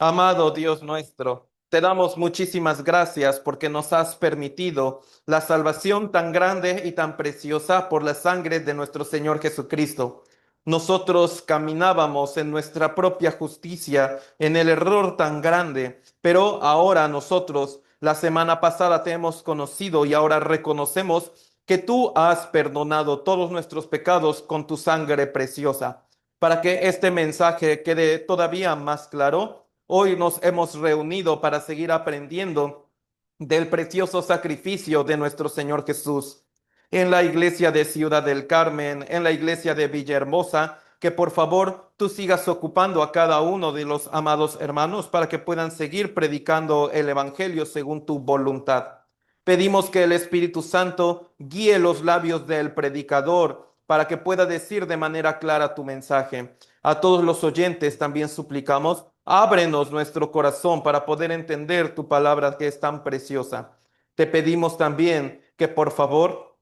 Amado Dios nuestro, te damos muchísimas gracias porque nos has permitido la salvación tan grande y tan preciosa por la sangre de nuestro Señor Jesucristo. Nosotros caminábamos en nuestra propia justicia, en el error tan grande, pero ahora nosotros, la semana pasada te hemos conocido y ahora reconocemos que tú has perdonado todos nuestros pecados con tu sangre preciosa. Para que este mensaje quede todavía más claro, hoy nos hemos reunido para seguir aprendiendo del precioso sacrificio de nuestro Señor Jesús. En la iglesia de Ciudad del Carmen, en la iglesia de Villahermosa, que por favor tú sigas ocupando a cada uno de los amados hermanos para que puedan seguir predicando el Evangelio según tu voluntad. Pedimos que el Espíritu Santo guíe los labios del predicador para que pueda decir de manera clara tu mensaje. A todos los oyentes también suplicamos, ábrenos nuestro corazón para poder entender tu palabra que es tan preciosa. Te pedimos también que por favor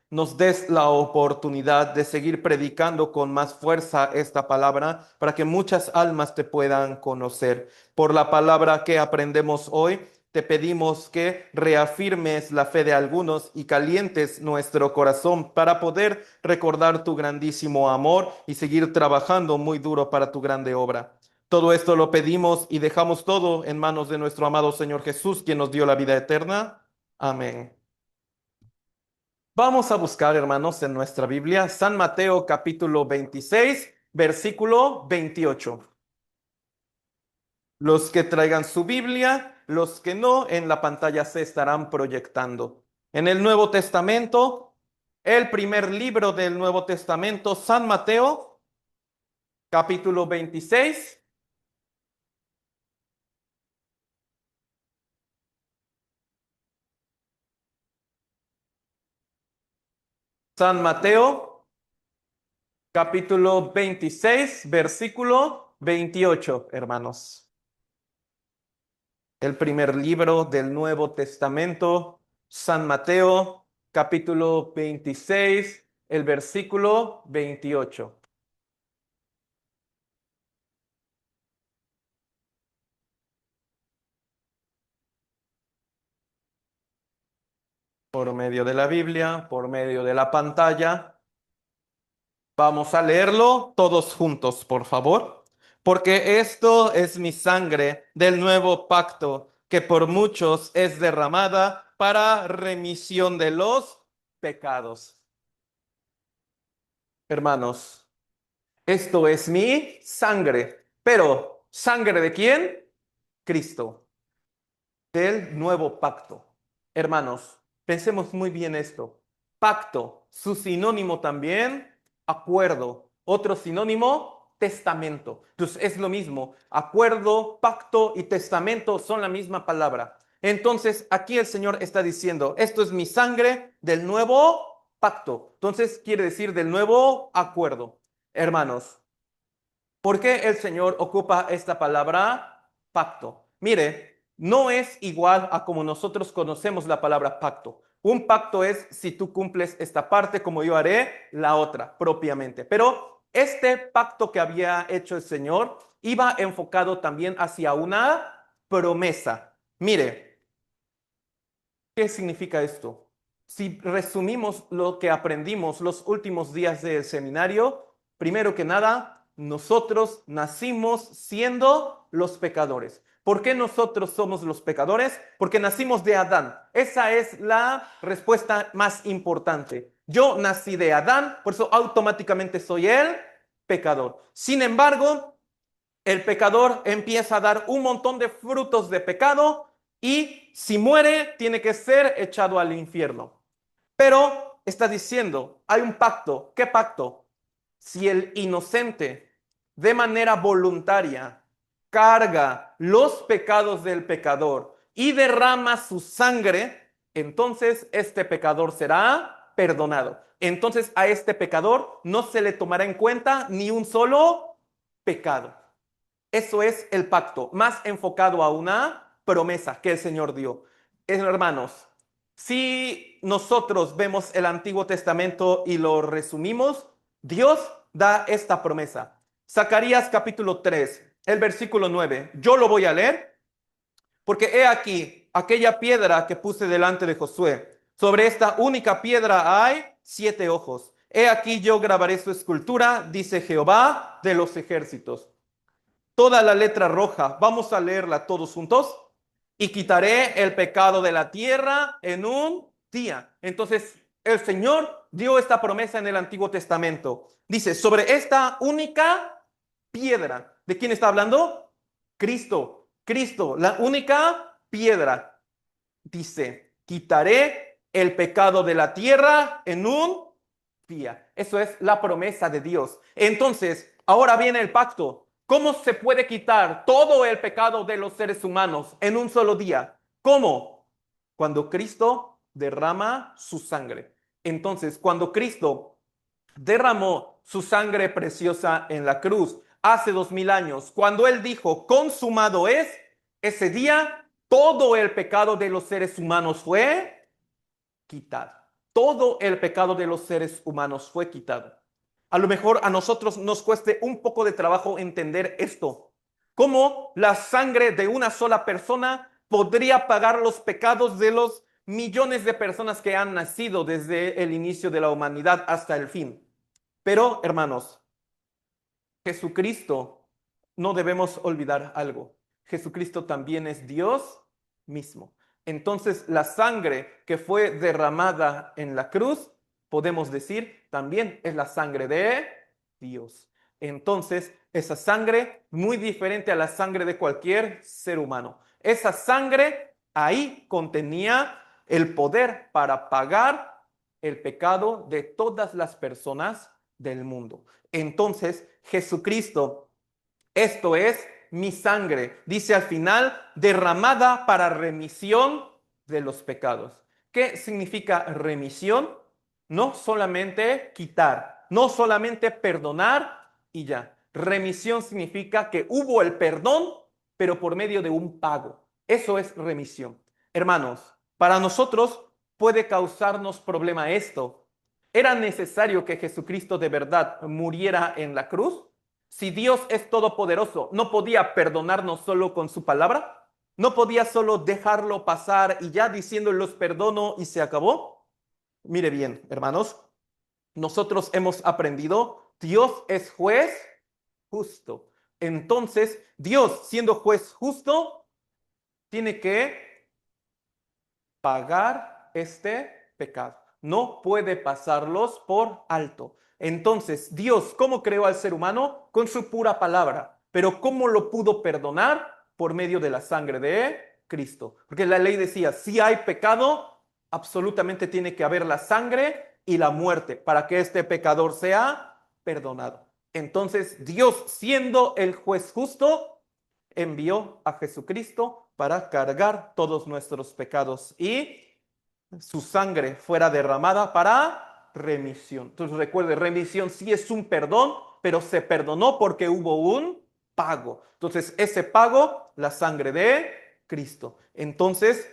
nos des la oportunidad de seguir predicando con más fuerza esta palabra para que muchas almas te puedan conocer. Por la palabra que aprendemos hoy, te pedimos que reafirmes la fe de algunos y calientes nuestro corazón para poder recordar tu grandísimo amor y seguir trabajando muy duro para tu grande obra. Todo esto lo pedimos y dejamos todo en manos de nuestro amado Señor Jesús, quien nos dio la vida eterna. Amén. Vamos a buscar, hermanos, en nuestra Biblia, San Mateo capítulo 26, versículo 28. Los que traigan su Biblia, los que no, en la pantalla se estarán proyectando. En el Nuevo Testamento, el primer libro del Nuevo Testamento, San Mateo, capítulo 26. San Mateo, capítulo 26, versículo 28, hermanos. El primer libro del Nuevo Testamento, San Mateo, capítulo 26, el versículo 28. Por medio de la Biblia, por medio de la pantalla. Vamos a leerlo todos juntos, por favor, porque esto es mi sangre del nuevo pacto, que por muchos es derramada para remisión de los pecados. Hermanos, esto es mi sangre, pero ¿sangre de quién? Cristo, del nuevo pacto. Hermanos, pensemos muy bien esto. Pacto, su sinónimo también, acuerdo. Otro sinónimo, testamento. Entonces es lo mismo. Acuerdo, pacto y testamento son la misma palabra. Entonces aquí el Señor está diciendo, esto es mi sangre del nuevo pacto. Entonces quiere decir del nuevo acuerdo. Hermanos, ¿por qué el Señor ocupa esta palabra pacto? Mire, no es igual a como nosotros conocemos la palabra pacto. Un pacto es si tú cumples esta parte como yo haré la otra propiamente. Pero este pacto que había hecho el Señor iba enfocado también hacia una promesa. Mire, ¿qué significa esto? Si resumimos lo que aprendimos los últimos días del seminario, primero que nada, nosotros nacimos siendo los pecadores. ¿Por qué nosotros somos los pecadores? Porque nacimos de Adán. Esa es la respuesta más importante. Yo nací de Adán, por eso automáticamente soy el pecador. Sin embargo, el pecador empieza a dar un montón de frutos de pecado y si muere tiene que ser echado al infierno. Pero está diciendo, hay un pacto. ¿Qué pacto? Si el inocente de manera voluntaria carga los pecados del pecador y derrama su sangre, entonces este pecador será perdonado. Entonces a este pecador no se le tomará en cuenta ni un solo pecado. Eso es el pacto, más enfocado a una promesa que el Señor dio. Hermanos, si nosotros vemos el Antiguo Testamento y lo resumimos, Dios da esta promesa. Zacarías capítulo 3, el versículo 9. Yo lo voy a leer porque he aquí aquella piedra que puse delante de Josué. Sobre esta única piedra hay 7 ojos. He aquí yo grabaré su escultura, dice Jehová de los ejércitos. Toda la letra roja, vamos a leerla todos juntos. Y quitaré el pecado de la tierra en un día. Entonces, el Señor dio esta promesa en el Antiguo Testamento. Dice, sobre esta única piedra. ¿De quién está hablando? Cristo. Cristo, la única piedra. Dice, quitaré el pecado de la tierra en un día. Eso es la promesa de Dios. Entonces, ahora viene el pacto. ¿Cómo se puede quitar todo el pecado de los seres humanos en un solo día? ¿Cómo? Cuando Cristo derrama su sangre. Entonces, cuando Cristo derramó su sangre preciosa en la cruz hace 2000 años, cuando Él dijo, consumado es, ese día todo el pecado de los seres humanos fue quitado. Todo el pecado de los seres humanos fue quitado. A lo mejor a nosotros nos cueste un poco de trabajo entender esto. ¿Cómo la sangre de una sola persona podría pagar los pecados de los millones de personas que han nacido desde el inicio de la humanidad hasta el fin? Pero, hermanos, Jesucristo, no debemos olvidar algo. Jesucristo también es Dios mismo. Entonces, la sangre que fue derramada en la cruz, podemos decir, también es la sangre de Dios. Entonces, esa sangre muy diferente a la sangre de cualquier ser humano. Esa sangre ahí contenía el poder para pagar el pecado de todas las personas del mundo. Entonces, Jesucristo, esto es mi sangre, dice al final, derramada para remisión de los pecados. ¿Qué significa remisión? No solamente quitar, no solamente perdonar y ya. Remisión significa que hubo el perdón, pero por medio de un pago. Eso es remisión. Hermanos, para nosotros puede causarnos problema esto. ¿Era necesario que Jesucristo de verdad muriera en la cruz? Si Dios es todopoderoso, ¿no podía perdonarnos solo con su palabra? ¿No podía solo dejarlo pasar y ya diciendo los perdono y se acabó? Mire bien, hermanos, nosotros hemos aprendido, Dios es juez justo. Entonces, Dios, siendo juez justo, tiene que pagar este pecado. No puede pasarlos por alto. Entonces, Dios, ¿cómo creó al ser humano? Con su pura palabra. Pero ¿cómo lo pudo perdonar? Por medio de la sangre de Cristo. Porque la ley decía, si hay pecado, absolutamente tiene que haber la sangre y la muerte para que este pecador sea perdonado. Entonces, Dios, siendo el juez justo, envió a Jesucristo para cargar todos nuestros pecados y su sangre fuera derramada para remisión. Entonces recuerde, remisión sí es un perdón, pero se perdonó porque hubo un pago. Entonces ese pago, la sangre de Cristo. Entonces,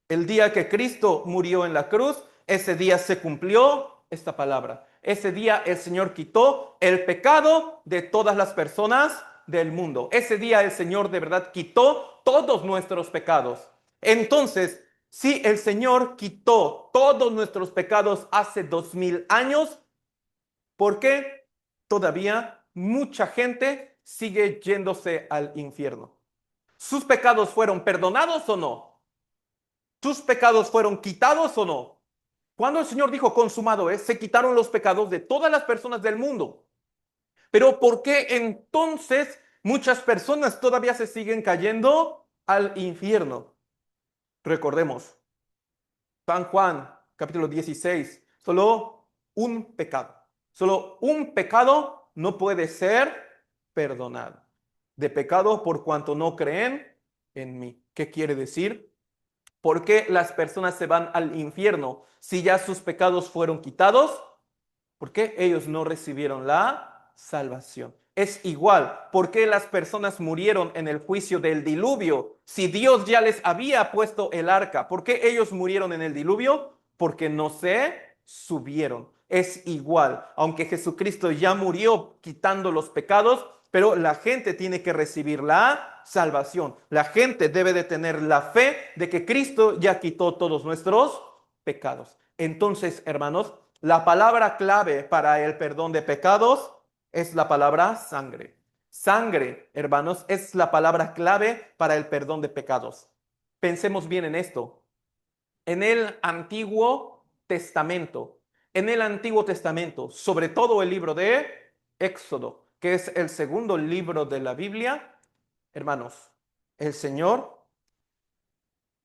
el día que Cristo murió en la cruz, ese día se cumplió esta palabra. Ese día el Señor quitó el pecado de todas las personas del mundo. Ese día el Señor de verdad quitó todos nuestros pecados. Entonces, si el Señor quitó todos nuestros pecados hace 2000 años, ¿por qué todavía mucha gente sigue yéndose al infierno? ¿Sus pecados fueron perdonados o no? ¿Sus pecados fueron quitados o no? Cuando el Señor dijo consumado es, se quitaron los pecados de todas las personas del mundo. Pero ¿por qué entonces muchas personas todavía se siguen cayendo al infierno? Recordemos, San Juan, capítulo 16, solo un pecado no puede ser perdonado. De pecado por cuanto no creen en mí. ¿Qué quiere decir? ¿Por qué las personas se van al infierno si ya sus pecados fueron quitados? Porque ellos no recibieron la salvación. Es igual, ¿por qué las personas murieron en el juicio del diluvio? Si Dios ya les había puesto el arca, ¿por qué ellos murieron en el diluvio? Porque no se subieron. Es igual, aunque Jesucristo ya murió quitando los pecados, pero la gente tiene que recibir la salvación. La gente debe de tener la fe de que Cristo ya quitó todos nuestros pecados. Entonces, hermanos, la palabra clave para el perdón de pecados es la palabra sangre. Sangre, hermanos, es la palabra clave para el perdón de pecados. Pensemos bien en esto. En el Antiguo Testamento, sobre todo el libro de Éxodo, que es el segundo libro de la Biblia, hermanos, el Señor,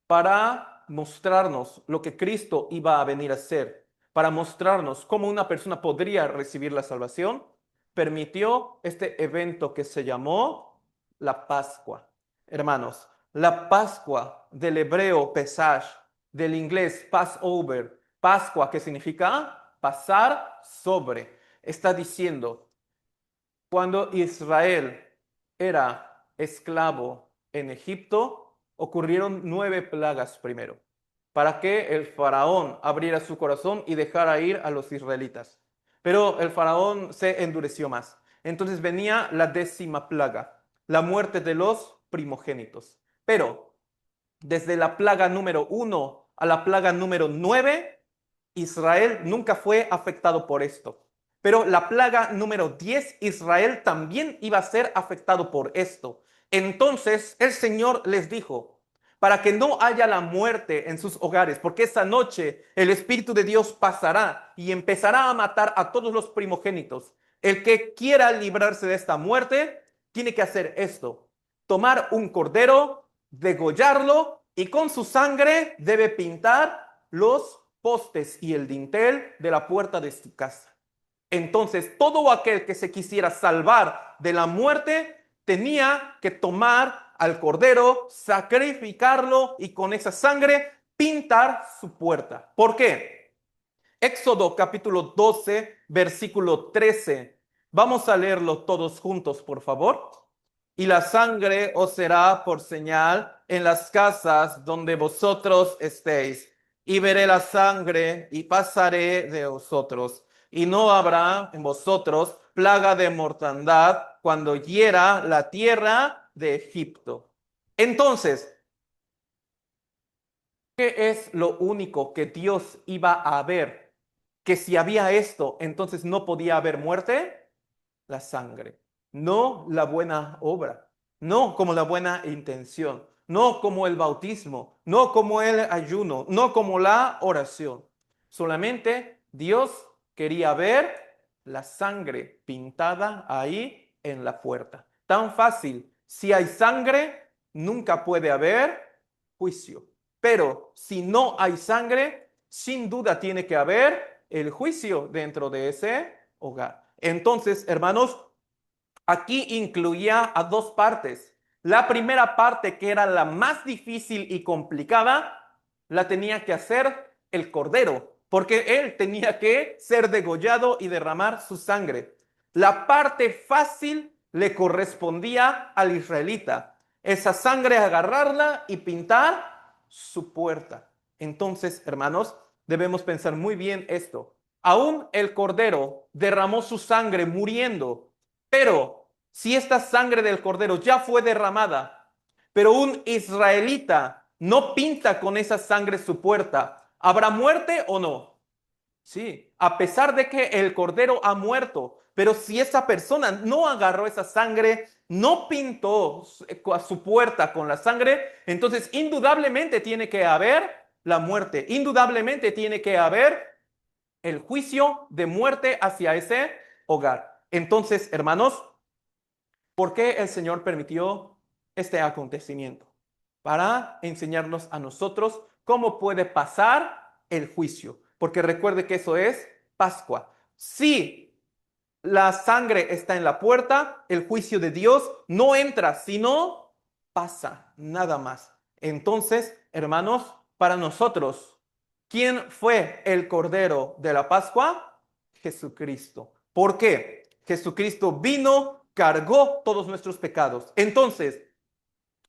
para mostrarnos lo que Cristo iba a venir a hacer, para mostrarnos cómo una persona podría recibir la salvación, permitió este evento que se llamó la Pascua. Hermanos, la Pascua del hebreo Pesach, del inglés Passover, Pascua, que significa pasar sobre, está diciendo, cuando Israel era esclavo en Egipto, ocurrieron 9 plagas primero, para que el faraón abriera su corazón y dejara ir a los israelitas. Pero el faraón se endureció más. Entonces venía la 10ª plaga, la muerte de los primogénitos. Pero desde la plaga número 1 a la plaga número 9, Israel nunca fue afectado por esto. Pero la plaga número 10, Israel también iba a ser afectado por esto. Entonces el Señor les dijo, para que no haya la muerte en sus hogares, porque esa noche el Espíritu de Dios pasará y empezará a matar a todos los primogénitos. El que quiera librarse de esta muerte, tiene que hacer esto: tomar un cordero, degollarlo y con su sangre debe pintar los postes y el dintel de la puerta de su casa. Entonces, todo aquel que se quisiera salvar de la muerte tenía que tomar al cordero, sacrificarlo y con esa sangre pintar su puerta. ¿Por qué? Éxodo capítulo 12, versículo 13. Vamos a leerlo todos juntos, por favor. Y la sangre os será por señal en las casas donde vosotros estéis. Y veré la sangre y pasaré de vosotros. Y no habrá en vosotros plaga de mortandad cuando hiera la tierra de Egipto. Entonces, ¿qué es lo único que Dios iba a ver? Que si había esto, entonces no podía haber muerte. La sangre, no la buena obra, no como la buena intención, no como el bautismo, no como el ayuno, no como la oración. Solamente Dios quería ver la sangre pintada ahí en la puerta. Tan fácil. Si hay sangre, nunca puede haber juicio. Pero si no hay sangre, sin duda tiene que haber el juicio dentro de ese hogar. Entonces, hermanos, aquí incluía a 2 partes. La primera parte, que era la más difícil y complicada, la tenía que hacer el cordero, porque él tenía que ser degollado y derramar su sangre. La parte fácil le correspondía al israelita. Esa sangre agarrarla y pintar su puerta. Entonces, hermanos, debemos pensar muy bien esto. Aún el cordero derramó su sangre muriendo, pero si esta sangre del cordero ya fue derramada, pero un israelita no pinta con esa sangre su puerta, ¿habrá muerte o no? Sí, a pesar de que el cordero ha muerto, pero si esa persona no agarró esa sangre, no pintó su puerta con la sangre, entonces indudablemente tiene que haber la muerte, indudablemente tiene que haber el juicio de muerte hacia ese hogar. Entonces, hermanos, ¿por qué el Señor permitió este acontecimiento? Para enseñarnos a nosotros cómo puede pasar el juicio. Porque recuerde que eso es Pascua. Si la sangre está en la puerta, el juicio de Dios no entra, sino pasa, nada más. Entonces, hermanos, para nosotros, ¿quién fue el Cordero de la Pascua? Jesucristo. ¿Por qué? Jesucristo vino, cargó todos nuestros pecados. Entonces,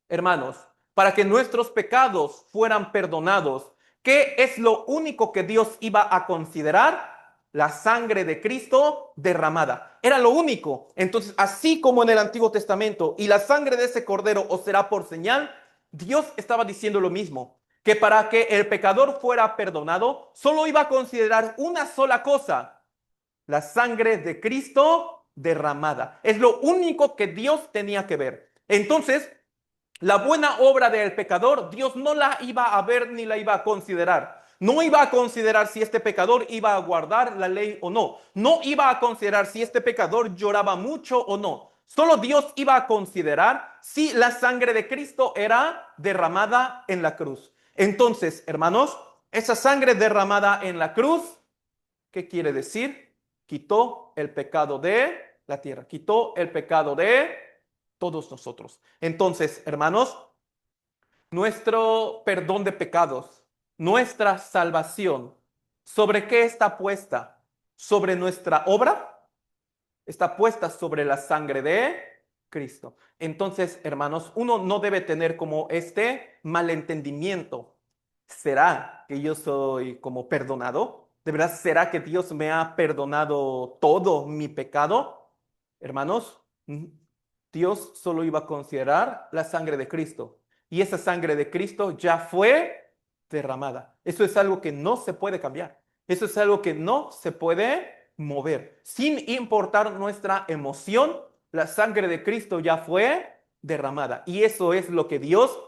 hermanos, para que nuestros pecados fueran perdonados, ¿qué es lo único que Dios iba a considerar? la sangre de Cristo derramada. Era lo único. Entonces, así como en el Antiguo Testamento, y la sangre de ese cordero os será por señal, Dios estaba diciendo lo mismo, que para que el pecador fuera perdonado, solo iba a considerar una sola cosa: la sangre de Cristo derramada. Es lo único que Dios tenía que ver. Entonces, la buena obra del pecador, Dios no la iba a ver ni la iba a considerar. No iba a considerar si este pecador iba a guardar la ley o no. No iba a considerar si este pecador lloraba mucho o no. Solo Dios iba a considerar si la sangre de Cristo era derramada en la cruz. Entonces, hermanos, esa sangre derramada en la cruz, ¿qué quiere decir? Quitó el pecado de la tierra, quitó el pecado de todos nosotros. Entonces, hermanos, nuestro perdón de pecados, nuestra salvación, ¿sobre qué está puesta? ¿Sobre nuestra obra? Está puesta sobre la sangre de Cristo. Entonces, hermanos, uno no debe tener como este malentendimiento. ¿Será que yo soy como perdonado? ¿De verdad será que Dios me ha perdonado todo mi pecado? Hermanos, Dios solo iba a considerar la sangre de Cristo. Y esa sangre de Cristo ya fue derramada. Eso es algo que no se puede cambiar. Eso es algo que no se puede mover. Sin importar nuestra emoción, la sangre de Cristo ya fue derramada. Y eso es lo que Dios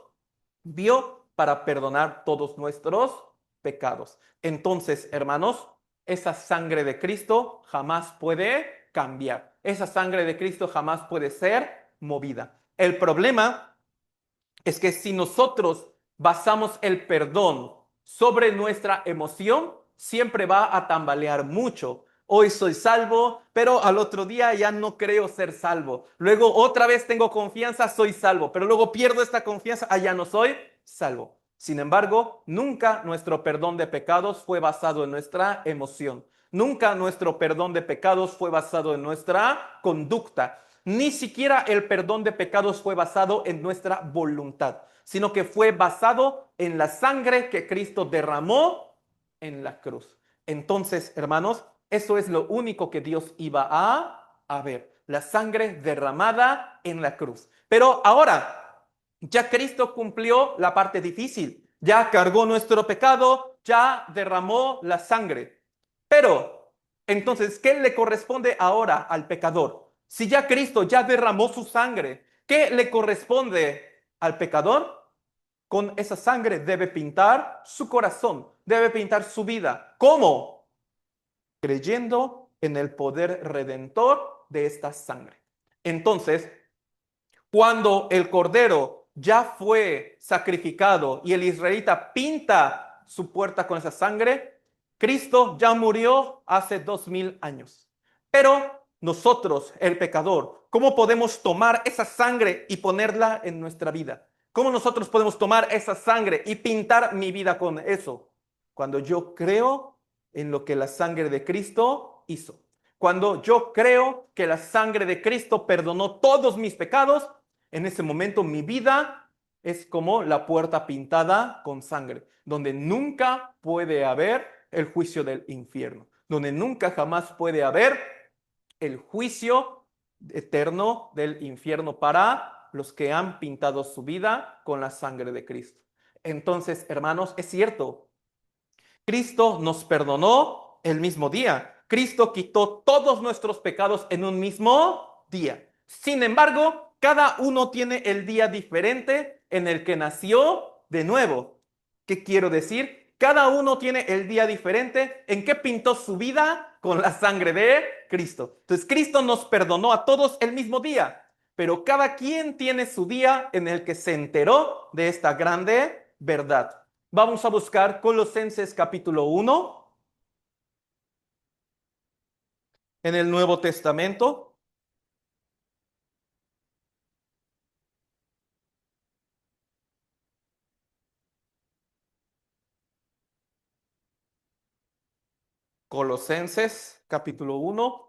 vio para perdonar todos nuestros pecados. Entonces, hermanos, esa sangre de Cristo jamás puede cambiar. Esa sangre de Cristo jamás puede ser movida. El problema es que si nosotros basamos el perdón sobre nuestra emoción, siempre va a tambalear mucho. Hoy soy salvo, pero al otro día ya no creo ser salvo. Luego otra vez tengo confianza, soy salvo, pero luego pierdo esta confianza, ya no soy salvo. Sin embargo, nunca nuestro perdón de pecados fue basado en nuestra emoción. Nunca nuestro perdón de pecados fue basado en nuestra conducta. Ni siquiera el perdón de pecados fue basado en nuestra voluntad, sino que fue basado en la sangre que Cristo derramó en la cruz. Entonces, hermanos, eso es lo único que Dios iba a ver, la sangre derramada en la cruz. Pero ahora, ya Cristo cumplió la parte difícil, ya cargó nuestro pecado, ya derramó la sangre. Pero, entonces, ¿qué le corresponde ahora al pecador? Si ya Cristo ya derramó su sangre, ¿qué le corresponde al pecador? Con esa sangre debe pintar su corazón, debe pintar su vida. ¿Cómo? Creyendo en el poder redentor de esta sangre. Entonces, cuando el cordero ya fue sacrificado y el israelita pinta su puerta con esa sangre, Cristo ya murió hace 2000 años. Pero nosotros, el pecador, ¿cómo podemos tomar esa sangre y ponerla en nuestra vida? ¿Cómo nosotros podemos tomar esa sangre y pintar mi vida con eso? Cuando yo creo en lo que la sangre de Cristo hizo. Cuando yo creo que la sangre de Cristo perdonó todos mis pecados, en ese momento mi vida es como la puerta pintada con sangre, donde nunca puede haber el juicio del infierno, donde nunca jamás puede haber el juicio eterno del infierno para los que han pintado su vida con la sangre de Cristo. Entonces, hermanos, es cierto, Cristo nos perdonó el mismo día. Cristo quitó todos nuestros pecados en un mismo día. Sin embargo, cada uno tiene el día diferente en el que nació de nuevo. ¿Qué quiero decir? Cada uno tiene el día diferente en que pintó su vida con la sangre de Cristo. Entonces, Cristo nos perdonó a todos el mismo día, pero cada quien tiene su día en el que se enteró de esta grande verdad. Vamos a buscar Colosenses capítulo 1 en el Nuevo Testamento. Colosenses capítulo 1.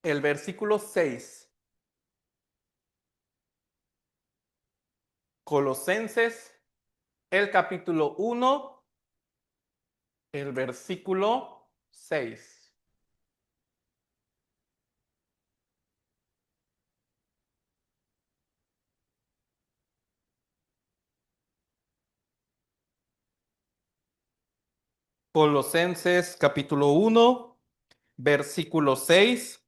el versículo 6. Colosenses, el capítulo 1, el versículo 6. Colosenses capítulo 1, versículo 6.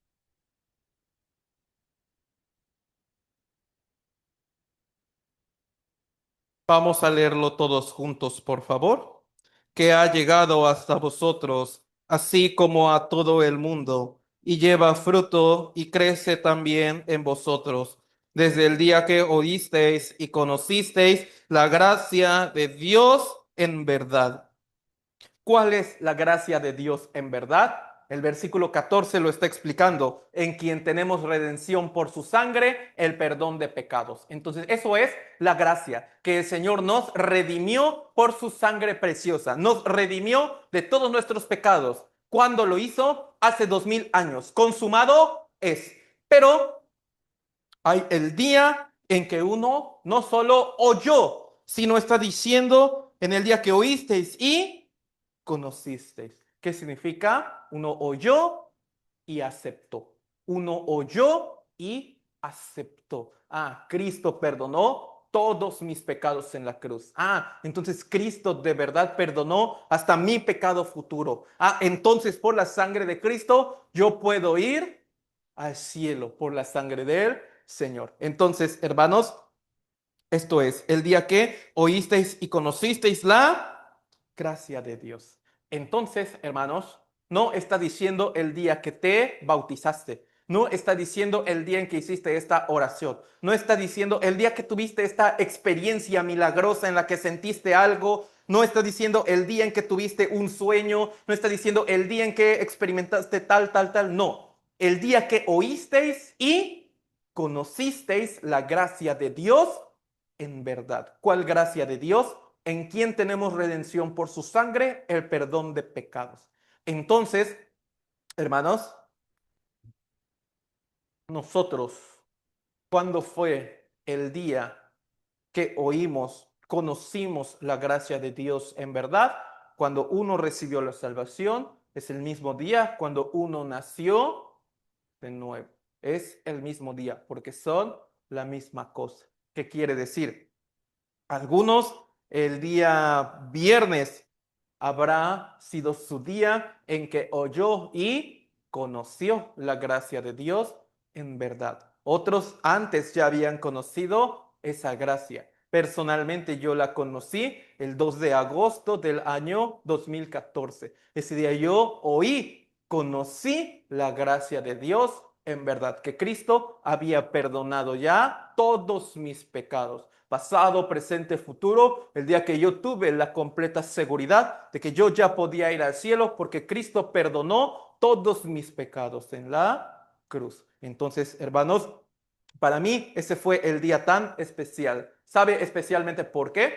Vamos a leerlo todos juntos, por favor. Que ha llegado hasta vosotros, así como a todo el mundo, y lleva fruto y crece también en vosotros, desde el día que oísteis y conocisteis la gracia de Dios en verdad. ¿Cuál es la gracia de Dios en verdad? El versículo 14 lo está explicando, en quien tenemos redención por su sangre, el perdón de pecados. Entonces, eso es la gracia, que el Señor nos redimió por su sangre preciosa, nos redimió de todos nuestros pecados. ¿Cuándo lo hizo? Hace 2000 años. Consumado es. Pero hay el día en que uno no solo oyó, sino está diciendo en el día que oísteis y conocisteis. ¿Qué significa? Uno oyó y aceptó. Uno oyó y aceptó. Ah, Cristo perdonó todos mis pecados en la cruz. Ah, entonces Cristo de verdad perdonó hasta mi pecado futuro. Ah, entonces por la sangre de Cristo yo puedo ir al cielo por la sangre del Señor. Entonces, hermanos, esto es el día que oísteis y conocisteis la gracia de Dios. Entonces, hermanos, no está diciendo el día que te bautizaste. No está diciendo el día en que hiciste esta oración. No está diciendo el día que tuviste esta experiencia milagrosa en la que sentiste algo. No está diciendo el día en que tuviste un sueño. No está diciendo el día en que experimentaste tal, tal, tal. No. El día que oísteis y conocisteis la gracia de Dios en verdad. ¿Cuál gracia de Dios? En quien tenemos redención por su sangre, el perdón de pecados. Entonces, hermanos, nosotros, ¿cuándo fue el día que oímos, conocimos la gracia de Dios en verdad? Cuando uno recibió la salvación, es el mismo día cuando uno nació de nuevo. Es el mismo día, porque son la misma cosa. ¿Qué quiere decir? Algunos el día viernes habrá sido su día en que oyó y conoció la gracia de Dios en verdad. Otros antes ya habían conocido esa gracia. Personalmente yo la conocí el 2 de agosto del año 2014. Ese día yo oí, conocí la gracia de Dios en verdad, que Cristo había perdonado ya todos mis pecados pasado, presente, futuro, el día que yo tuve la completa seguridad de que yo ya podía ir al cielo porque Cristo perdonó todos mis pecados en la cruz. Entonces, hermanos, para mí ese fue el día tan especial. ¿Sabe especialmente por qué?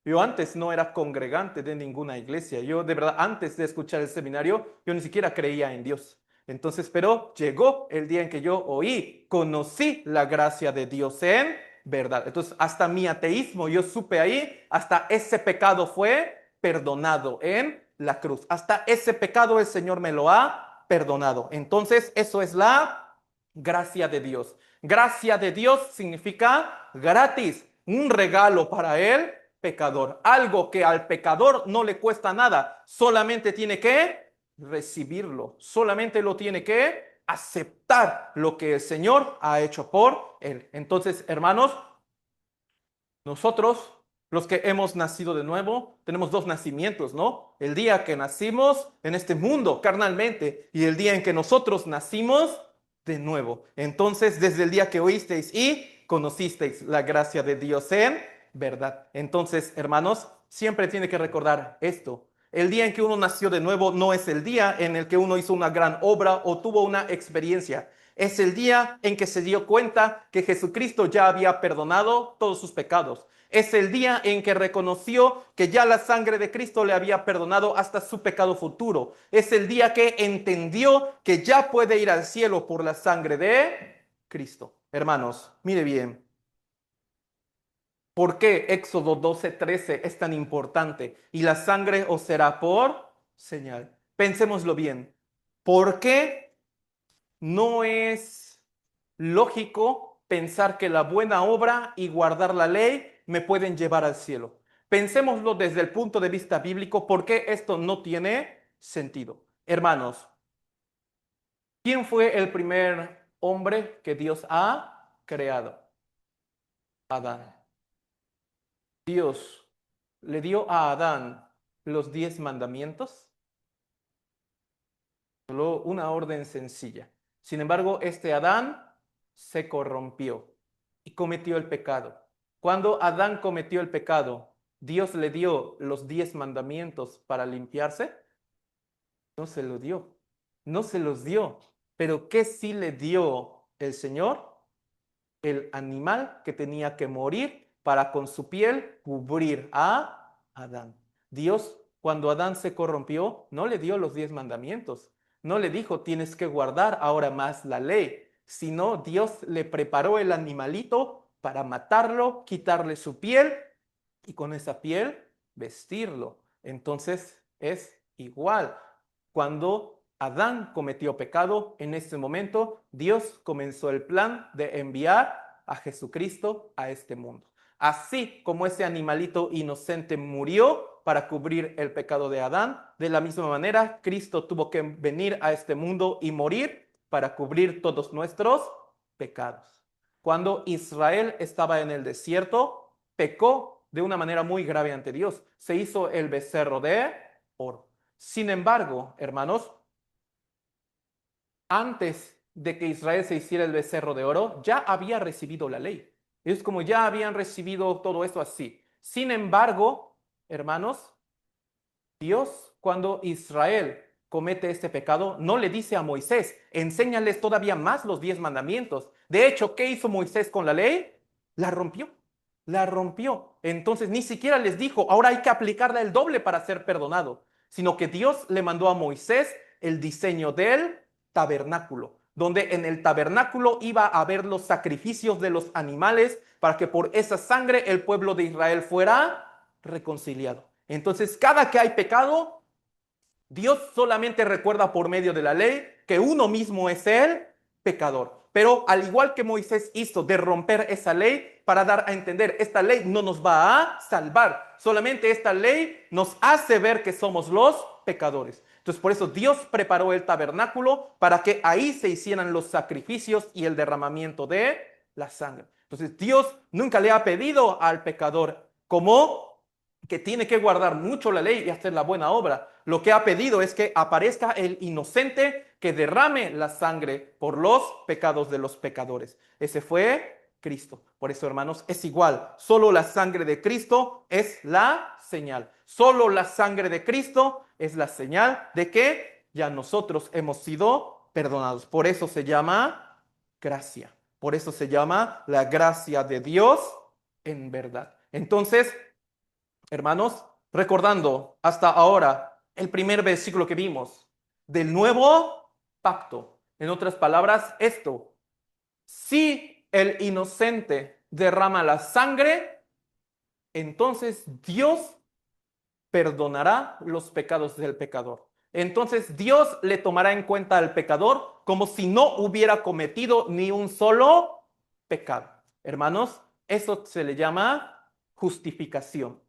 Yo antes no era congregante de ninguna iglesia. Yo de verdad, antes de escuchar el seminario, yo ni siquiera creía en Dios. Entonces, pero llegó el día en que yo oí, conocí la gracia de Dios en verdad. Entonces, hasta mi ateísmo, yo supe ahí, hasta ese pecado fue perdonado en la cruz. Hasta ese pecado el Señor me lo ha perdonado. Entonces, eso es la gracia de Dios. Gracia de Dios significa gratis, un regalo para él pecador. Algo que al pecador no le cuesta nada, solamente tiene que recibirlo, solamente lo tiene que aceptar lo que el Señor ha hecho por él. Entonces, hermanos, nosotros, los que hemos nacido de nuevo, tenemos dos nacimientos, ¿no? El día que nacimos en este mundo carnalmente y el día en que nosotros nacimos de nuevo. Entonces, desde el día que oísteis y conocisteis la gracia de Dios en verdad. Entonces, hermanos, siempre tiene que recordar esto. El día en que uno nació de nuevo no es el día en el que uno hizo una gran obra o tuvo una experiencia. Es el día en que se dio cuenta que Jesucristo ya había perdonado todos sus pecados. Es el día en que reconoció que ya la sangre de Cristo le había perdonado hasta su pecado futuro. Es el día que entendió que ya puede ir al cielo por la sangre de Cristo. Hermanos, mire bien. ¿Por qué Éxodo 12:13 es tan importante? Y la sangre os será por señal. Pensémoslo bien. ¿Por qué no es lógico pensar que la buena obra y guardar la ley me pueden llevar al cielo? Pensémoslo desde el punto de vista bíblico, ¿por qué esto no tiene sentido? Hermanos, ¿quién fue el primer hombre que Dios ha creado? Adán. Dios le dio a Adán los 10 mandamientos, solo una orden sencilla. Sin embargo, este Adán se corrompió y cometió el pecado. Cuando Adán cometió el pecado, Dios le dio los 10 mandamientos para limpiarse. No se lo dio, no se los dio. Pero ¿qué sí le dio el Señor? El animal que tenía que morir para con su piel cubrir a Adán. Dios, cuando Adán se corrompió, no le dio los 10 mandamientos, no le dijo tienes que guardar ahora más la ley, sino Dios le preparó el animalito para matarlo, quitarle su piel y con esa piel vestirlo. Entonces es igual. Cuando Adán cometió pecado, en ese momento Dios comenzó el plan de enviar a Jesucristo a este mundo. Así como ese animalito inocente murió para cubrir el pecado de Adán, de la misma manera Cristo tuvo que venir a este mundo y morir para cubrir todos nuestros pecados. Cuando Israel estaba en el desierto, pecó de una manera muy grave ante Dios. Se hizo el becerro de oro. Sin embargo, hermanos, antes de que Israel se hiciera el becerro de oro, ya había recibido la ley. Es como ya habían recibido todo esto así. Sin embargo, hermanos, Dios, cuando Israel comete este pecado, no le dice a Moisés, enséñales todavía más los 10 mandamientos. De hecho, ¿qué hizo Moisés con la ley? La rompió, la rompió. Entonces ni siquiera les dijo, ahora hay que aplicarla el doble para ser perdonado, sino que Dios le mandó a Moisés el diseño del tabernáculo, donde en el tabernáculo iba a haber los sacrificios de los animales para que por esa sangre el pueblo de Israel fuera reconciliado. Entonces, cada que hay pecado, Dios solamente recuerda por medio de la ley que uno mismo es el pecador. Pero al igual que Moisés hizo de romper esa ley para dar a entender, esta ley no nos va a salvar. Solamente esta ley nos hace ver que somos los pecadores. Entonces por eso Dios preparó el tabernáculo para que ahí se hicieran los sacrificios y el derramamiento de la sangre. Entonces Dios nunca le ha pedido al pecador como que tiene que guardar mucho la ley y hacer la buena obra. Lo que ha pedido es que aparezca el inocente que derrame la sangre por los pecados de los pecadores. Ese fue Cristo. Por eso, hermanos, es igual. Solo la sangre de Cristo es la señal. Solo la sangre de Cristo es la señal de que ya nosotros hemos sido perdonados. Por eso se llama gracia. Por eso se llama la gracia de Dios en verdad. Entonces, hermanos, recordando hasta ahora el primer versículo que vimos del nuevo pacto. En otras palabras, esto, si el inocente derrama la sangre, entonces Dios perdonará los pecados del pecador. Entonces Dios le tomará en cuenta al pecador como si no hubiera cometido ni un solo pecado. Hermanos, eso se le llama justificación.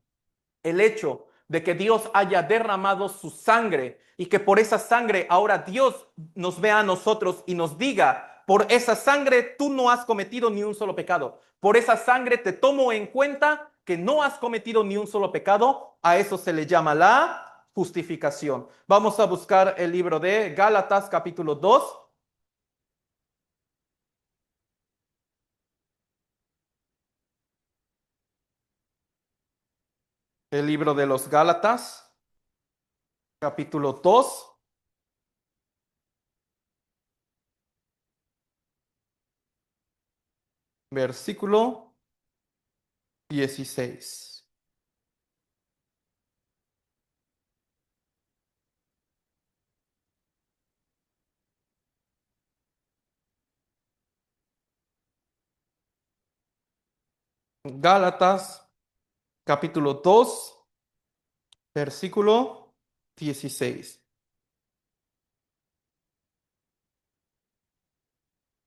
El hecho de que Dios haya derramado su sangre y que por esa sangre ahora Dios nos vea a nosotros y nos diga, por esa sangre tú no has cometido ni un solo pecado. Por esa sangre te tomo en cuenta que no has cometido ni un solo pecado. A eso se le llama la justificación. Vamos a buscar el libro de Gálatas capítulo 2. El libro de los Gálatas capítulo 2, versículo 16. Gálatas, capítulo 2, versículo 16.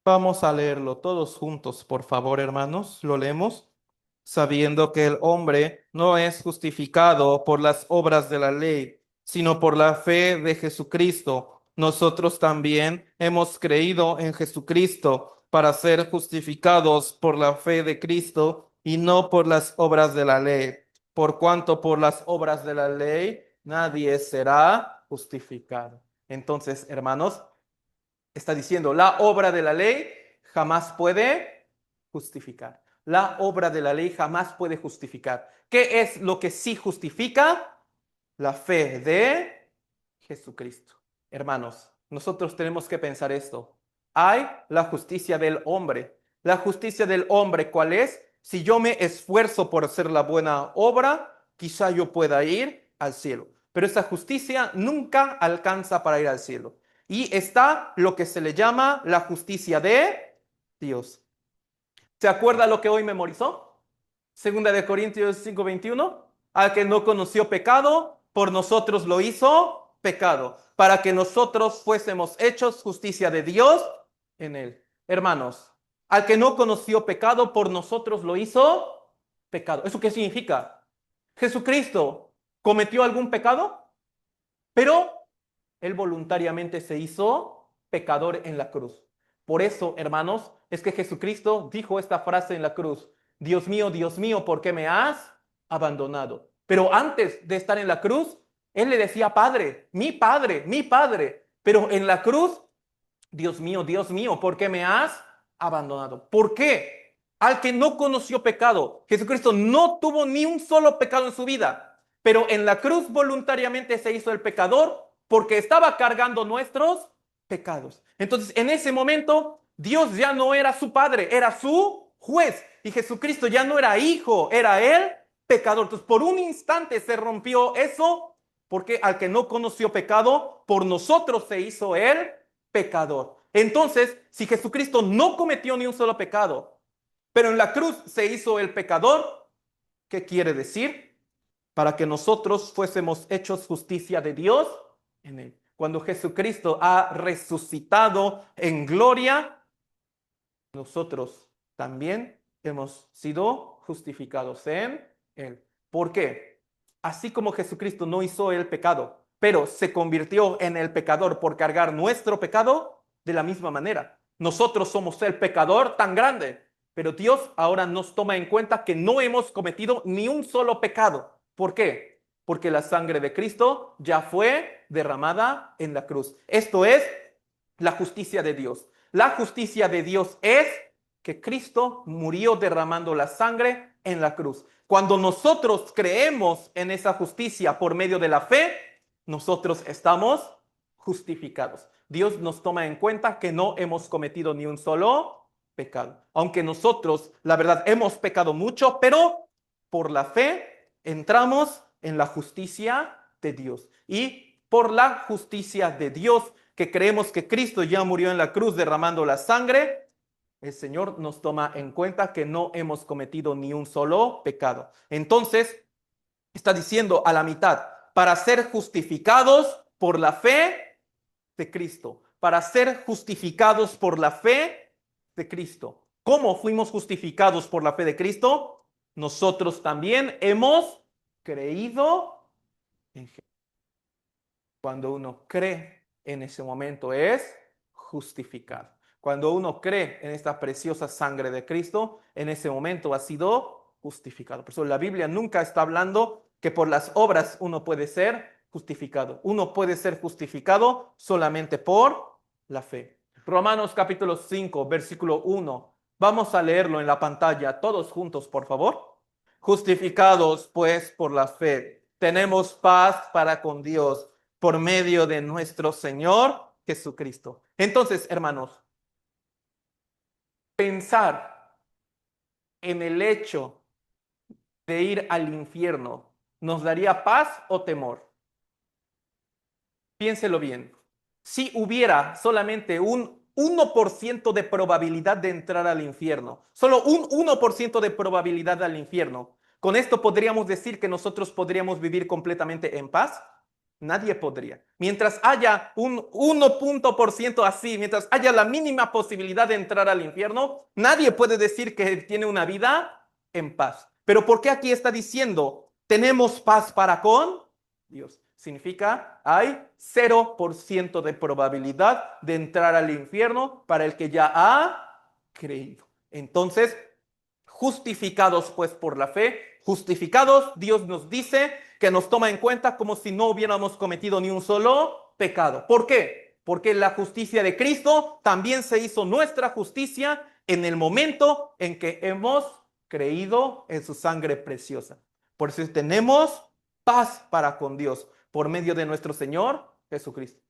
Vamos a leerlo todos juntos, por favor, hermanos. Lo leemos. Sabiendo que el hombre no es justificado por las obras de la ley, sino por la fe de Jesucristo. Nosotros también hemos creído en Jesucristo para ser justificados por la fe de Cristo y no por las obras de la ley. Por cuanto por las obras de la ley nadie será justificado. Entonces, hermanos, está diciendo, la obra de la ley jamás puede justificar. La obra de la ley jamás puede justificar. ¿Qué es lo que sí justifica? La fe de Jesucristo. Hermanos, nosotros tenemos que pensar esto. Hay la justicia del hombre. La justicia del hombre, ¿cuál es? Si yo me esfuerzo por hacer la buena obra, quizá yo pueda ir al cielo. Pero esa justicia nunca alcanza para ir al cielo. Y está lo que se le llama la justicia de Dios. ¿Se acuerda lo que hoy memorizó? Segunda de Corintios 5:21. Al que no conoció pecado, por nosotros lo hizo pecado, para que nosotros fuésemos hechos justicia de Dios en él. Hermanos, al que no conoció pecado, por nosotros lo hizo pecado. ¿Eso qué significa? ¿Jesucristo cometió algún pecado? Pero él voluntariamente se hizo pecador en la cruz. Por eso, hermanos, es que Jesucristo dijo esta frase en la cruz: Dios mío, ¿por qué me has abandonado? Pero antes de estar en la cruz, él le decía Padre, mi Padre, mi Padre. Pero en la cruz, Dios mío, ¿por qué me has abandonado? ¿Por qué? Al que no conoció pecado, Jesucristo no tuvo ni un solo pecado en su vida, pero en la cruz voluntariamente se hizo el pecador porque estaba cargando nuestros pecados. Entonces, en ese momento, Dios ya no era su padre, era su juez. Y Jesucristo ya no era hijo, era el pecador. Entonces, por un instante se rompió eso, porque al que no conoció pecado, por nosotros se hizo el pecador. Entonces, si Jesucristo no cometió ni un solo pecado, pero en la cruz se hizo el pecador, ¿qué quiere decir? Para que nosotros fuésemos hechos justicia de Dios en él. Cuando Jesucristo ha resucitado en gloria, nosotros también hemos sido justificados en él. ¿Por qué? Así como Jesucristo no hizo el pecado, pero se convirtió en el pecador por cargar nuestro pecado, de la misma manera. Nosotros somos el pecador tan grande, pero Dios ahora nos toma en cuenta que no hemos cometido ni un solo pecado. ¿Por qué? Porque la sangre de Cristo ya fue derramada en la cruz. Esto es la justicia de Dios. La justicia de Dios es que Cristo murió derramando la sangre en la cruz. Cuando nosotros creemos en esa justicia por medio de la fe, nosotros estamos justificados. Dios nos toma en cuenta que no hemos cometido ni un solo pecado. Aunque nosotros, la verdad, hemos pecado mucho, pero por la fe entramos en la justicia de Dios. Y por la justicia de Dios, que creemos que Cristo ya murió en la cruz derramando la sangre, el Señor nos toma en cuenta que no hemos cometido ni un solo pecado. Entonces, está diciendo a la mitad, para ser justificados por la fe de Cristo, para ser justificados por la fe de Cristo. ¿Cómo fuimos justificados por la fe de Cristo? Nosotros también hemos creído en Jesús. Cuando uno cree en ese momento es justificado. Cuando uno cree en esta preciosa sangre de Cristo, en ese momento ha sido justificado. Por eso la Biblia nunca está hablando que por las obras uno puede ser justificado. Uno puede ser justificado solamente por la fe. Romanos capítulo 5, versículo 1. Vamos a leerlo en la pantalla todos juntos, por favor. Justificados pues por la fe, tenemos paz para con Dios por medio de nuestro Señor Jesucristo. Entonces, hermanos, pensar en el hecho de ir al infierno, ¿nos daría paz o temor? Piénselo bien. Si hubiera solamente un 1% de probabilidad de entrar al infierno, solo un 1% de probabilidad al infierno, ¿con esto podríamos decir que nosotros podríamos vivir completamente en paz? Nadie podría. Mientras haya un 1% así, mientras haya la mínima posibilidad de entrar al infierno, nadie puede decir que tiene una vida en paz. Pero ¿por qué aquí está diciendo, tenemos paz para con Dios? Significa, hay 0% de probabilidad de entrar al infierno para el que ya ha creído. Entonces, justificados pues por la fe, justificados, Dios nos dice que nos toma en cuenta como si no hubiéramos cometido ni un solo pecado. ¿Por qué? Porque la justicia de Cristo también se hizo nuestra justicia en el momento en que hemos creído en su sangre preciosa. Por eso tenemos paz para con Dios por medio de nuestro Señor Jesucristo.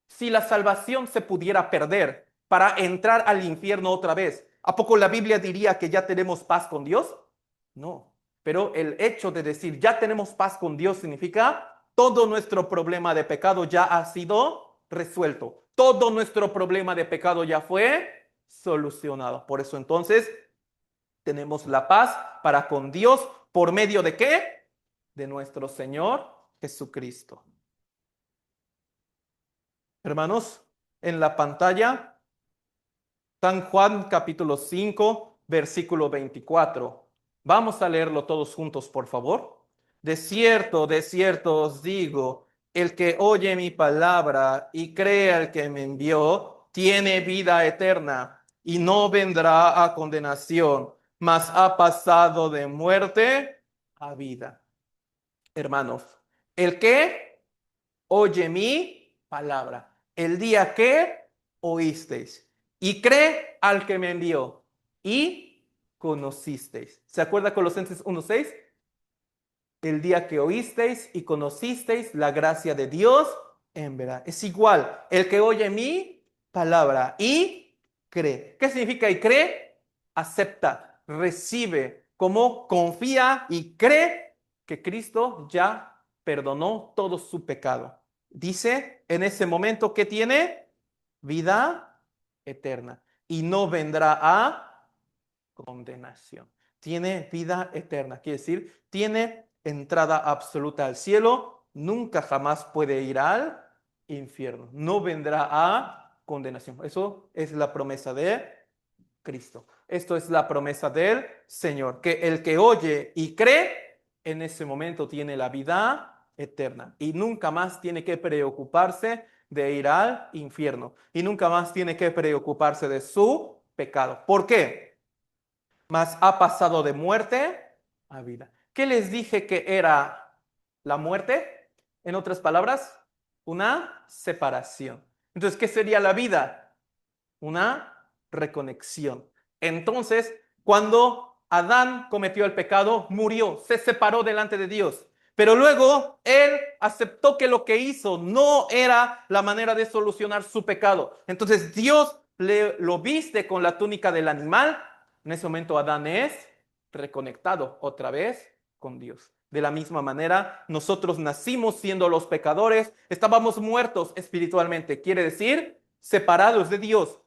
Si la salvación se pudiera perder para entrar al infierno otra vez, ¿a poco la Biblia diría que ya tenemos paz con Dios? No. Pero el hecho de decir ya tenemos paz con Dios significa todo nuestro problema de pecado ya ha sido resuelto. Todo nuestro problema de pecado ya fue solucionado. Por eso entonces tenemos la paz para con Dios por medio de ¿qué? De nuestro Señor Jesucristo. Hermanos, en la pantalla, San Juan capítulo 5, versículo 24. Vamos a leerlo todos juntos, por favor. De cierto os digo, el que oye mi palabra y cree al que me envió, tiene vida eterna y no vendrá a condenación, mas ha pasado de muerte a vida. Hermanos, el que oye mi palabra, el día que oísteis, y cree al que me envió, y conocisteis. ¿Se acuerda Colosenses 1:6? El día que oísteis y conocisteis la gracia de Dios en verdad. Es igual, el que oye mi palabra y cree. ¿Qué significa y cree? Acepta, recibe, como confía y cree que Cristo ya perdonó todo su pecado. Dice en ese momento que tiene vida eterna y no vendrá a condenación. Tiene vida eterna, quiere decir, tiene entrada absoluta al cielo, nunca jamás puede ir al infierno, no vendrá a condenación. Eso es la promesa de Cristo. Esto es la promesa del Señor, que el que oye y cree, en ese momento tiene la vida eterna y nunca más tiene que preocuparse de ir al infierno y nunca más tiene que preocuparse de su pecado. ¿Por qué? Mas ha pasado de muerte a vida. ¿Qué les dije que era la muerte? En otras palabras, una separación. Entonces, ¿qué sería la vida? Una reconexión. Entonces, cuando Adán cometió el pecado, murió, se separó delante de Dios. Pero luego él aceptó que lo que hizo no era la manera de solucionar su pecado. Entonces Dios lo viste con la túnica del animal. En ese momento Adán es reconectado otra vez con Dios. De la misma manera, nosotros nacimos siendo los pecadores, estábamos muertos espiritualmente, quiere decir separados de Dios.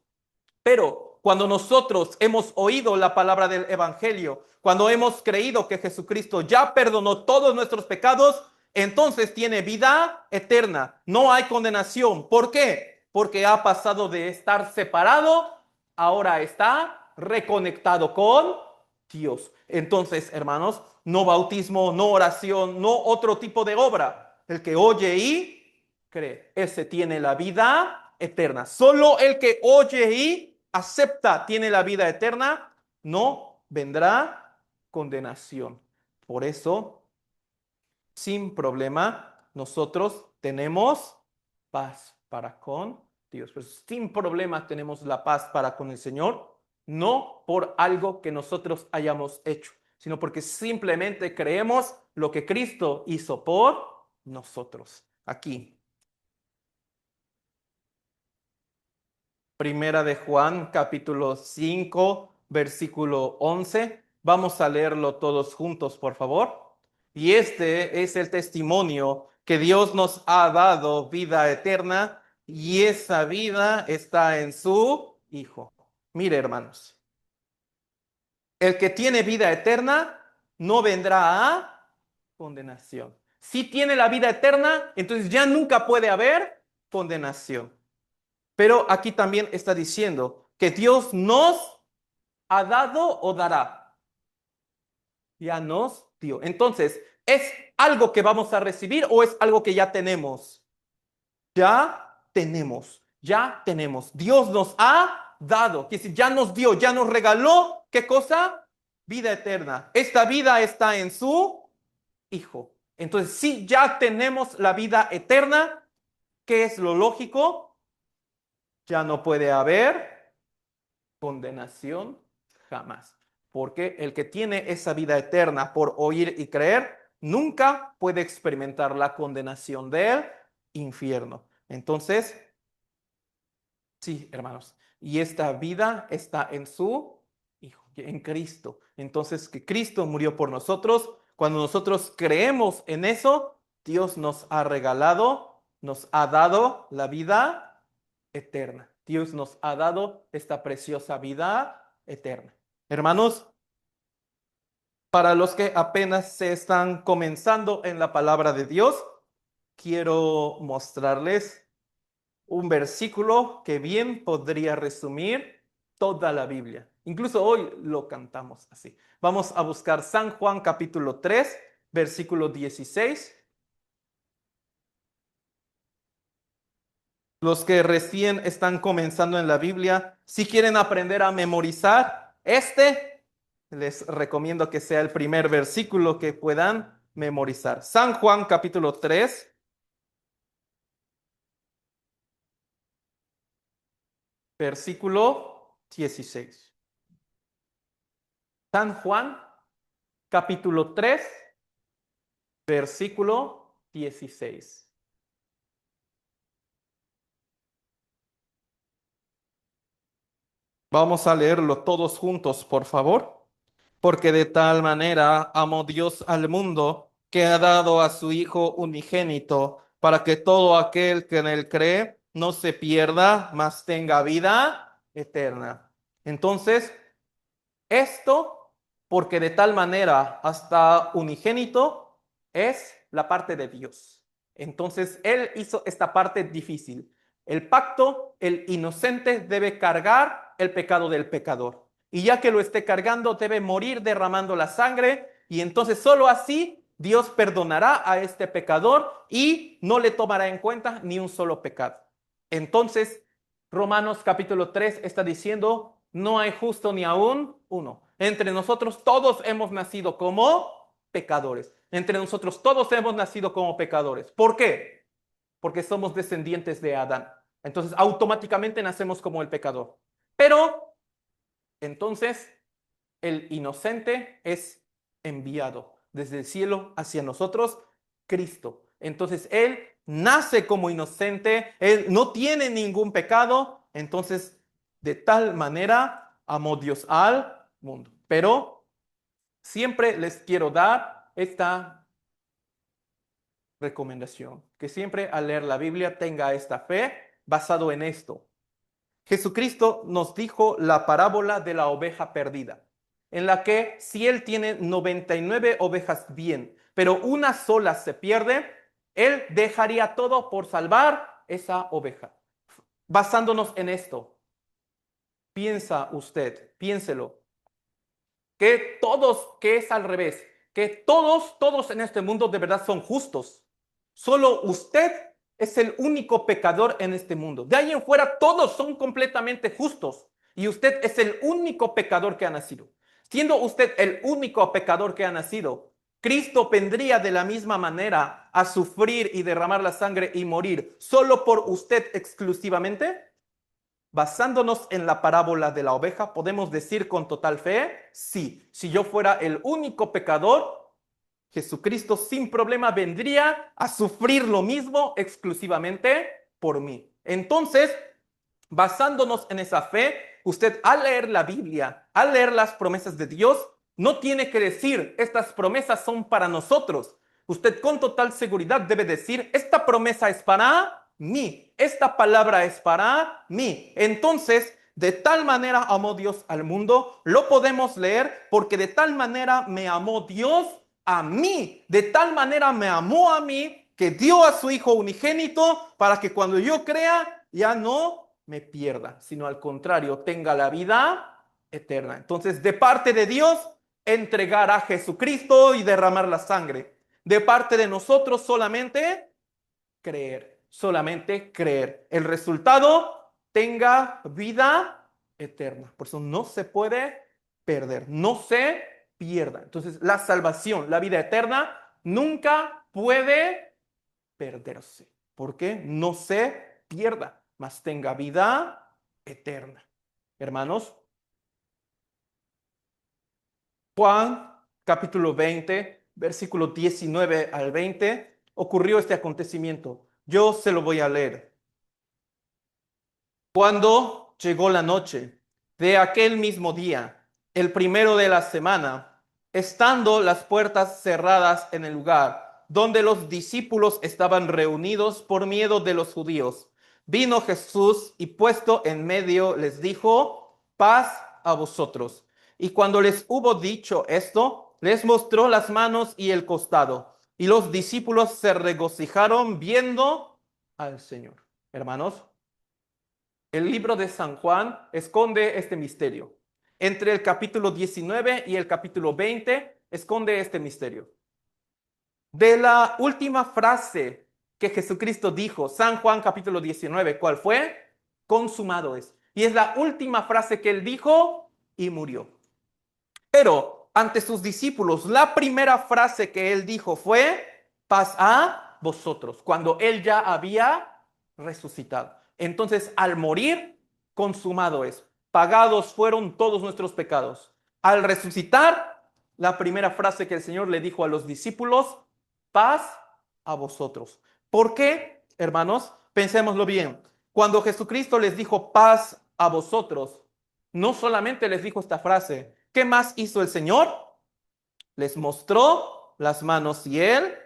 Pero cuando nosotros hemos oído la palabra del Evangelio, cuando hemos creído que Jesucristo ya perdonó todos nuestros pecados, entonces tiene vida eterna. No hay condenación. ¿Por qué? Porque ha pasado de estar separado, ahora está reconectado con Dios. Entonces, hermanos, no bautismo, no oración, no otro tipo de obra. El que oye y cree, ese tiene la vida eterna. Solo el que oye y acepta tiene la vida eterna, no vendrá condenación. Por eso, sin problema, nosotros tenemos paz para con Dios. Pues sin problema tenemos la paz para con el Señor, no por algo que nosotros hayamos hecho, sino porque simplemente creemos lo que Cristo hizo por nosotros. Aquí. Primera de Juan, capítulo 5, versículo 11. Vamos a leerlo todos juntos, por favor. Y este es el testimonio que Dios nos ha dado vida eterna y esa vida está en su Hijo. Mire, hermanos, el que tiene vida eterna no vendrá a condenación. Si tiene la vida eterna, entonces ya nunca puede haber condenación. Pero aquí también está diciendo que Dios nos ha dado o dará. Ya nos dio. Entonces, ¿es algo que vamos a recibir o es algo que ya tenemos? Ya tenemos, ya tenemos. Dios nos ha dado, que si ya nos dio, ya nos regaló, ¿qué cosa? Vida eterna. Esta vida está en su Hijo. Entonces, si ya tenemos la vida eterna, ¿qué es lo lógico? Ya no puede haber condenación jamás. Porque el que tiene esa vida eterna por oír y creer, nunca puede experimentar la condenación del infierno. Entonces, sí, hermanos, y esta vida está en su Hijo, en Cristo. Entonces, que Cristo murió por nosotros. Cuando nosotros creemos en eso, Dios nos ha regalado, nos ha dado la vida eterna. Dios nos ha dado esta preciosa vida eterna. Hermanos, para los que apenas se están comenzando en la palabra de Dios, quiero mostrarles un versículo que bien podría resumir toda la Biblia. Incluso hoy lo cantamos así. Vamos a buscar San Juan capítulo 3, versículo 16. Los que recién están comenzando en la Biblia, si quieren aprender a memorizar les recomiendo que sea el primer versículo que puedan memorizar. San Juan capítulo 3, versículo 16. San Juan capítulo 3, versículo 16. Vamos a leerlo todos juntos, por favor. Porque de tal manera amó Dios al mundo que ha dado a su Hijo unigénito, para que todo aquel que en él cree no se pierda, mas tenga vida eterna. Entonces, esto, porque de tal manera hasta unigénito, es la parte de Dios. Entonces, Él hizo esta parte difícil. El pacto, el inocente debe cargar el pecado del pecador. Y ya que lo esté cargando, debe morir derramando la sangre. Y entonces solo así Dios perdonará a este pecador y no le tomará en cuenta ni un solo pecado. Entonces, Romanos capítulo 3 está diciendo, no hay justo ni aún uno. Entre nosotros todos hemos nacido como pecadores. Entre nosotros todos hemos nacido como pecadores. ¿Por qué? Porque somos descendientes de Adán. Entonces, automáticamente nacemos como el pecador. Pero, entonces, el inocente es enviado desde el cielo hacia nosotros, Cristo. Entonces, Él nace como inocente, Él no tiene ningún pecado, entonces, de tal manera amó Dios al mundo. Pero siempre les quiero dar esta recomendación, que siempre al leer la Biblia tenga esta fe basado en esto. Jesucristo nos dijo la parábola de la oveja perdida, en la que si él tiene 99 ovejas bien, pero una sola se pierde, él dejaría todo por salvar esa oveja. Basándonos en esto, piensa usted, piénselo, que es al revés, que todos en este mundo de verdad son justos. Solo usted es el único pecador en este mundo. De ahí en fuera todos son completamente justos y usted es el único pecador que ha nacido. Siendo usted el único pecador que ha nacido, ¿Cristo vendría de la misma manera a sufrir y derramar la sangre y morir solo por usted exclusivamente? Basándonos en la parábola de la oveja, podemos decir con total fe, sí, si yo fuera el único pecador, Jesucristo sin problema vendría a sufrir lo mismo exclusivamente por mí. Entonces, basándonos en esa fe, usted al leer la Biblia, al leer las promesas de Dios, no tiene que decir, estas promesas son para nosotros. Usted con total seguridad debe decir, esta promesa es para mí, esta palabra es para mí. Entonces, de tal manera amó Dios al mundo, lo podemos leer, porque de tal manera me amó Dios a mí, de tal manera me amó a mí, que dio a su Hijo unigénito para que cuando yo crea ya no me pierda, sino al contrario, tenga la vida eterna. Entonces, de parte de Dios, entregar a Jesucristo y derramar la sangre. De parte de nosotros, solamente creer, solamente creer. El resultado, tenga vida eterna. Por eso no se puede perder, no se pierda. Entonces, la salvación, la vida eterna, nunca puede perderse. Porque no se pierda, mas tenga vida eterna. Hermanos, Juan capítulo 20, versículo 19 al 20, ocurrió este acontecimiento. Yo se lo voy a leer. Cuando llegó la noche de aquel mismo día, el primero de la semana, estando las puertas cerradas en el lugar donde los discípulos estaban reunidos por miedo de los judíos, vino Jesús y puesto en medio les dijo, paz a vosotros. Y cuando les hubo dicho esto, les mostró las manos y el costado. Y los discípulos se regocijaron viendo al Señor. Hermanos, el libro de San Juan esconde este misterio. Entre el capítulo 19 y el capítulo 20 esconde este misterio. De la última frase que Jesucristo dijo, San Juan capítulo 19, ¿cuál fue? Consumado es. Y es la última frase que él dijo y murió. Pero ante sus discípulos, la primera frase que él dijo fue, paz a vosotros, cuando él ya había resucitado. Entonces, al morir, consumado es. Pagados fueron todos nuestros pecados. Al resucitar, la primera frase que el Señor le dijo a los discípulos, paz a vosotros. ¿Por qué, hermanos? Pensémoslo bien. Cuando Jesucristo les dijo paz a vosotros, no solamente les dijo esta frase, ¿qué más hizo el Señor? Les mostró las manos y el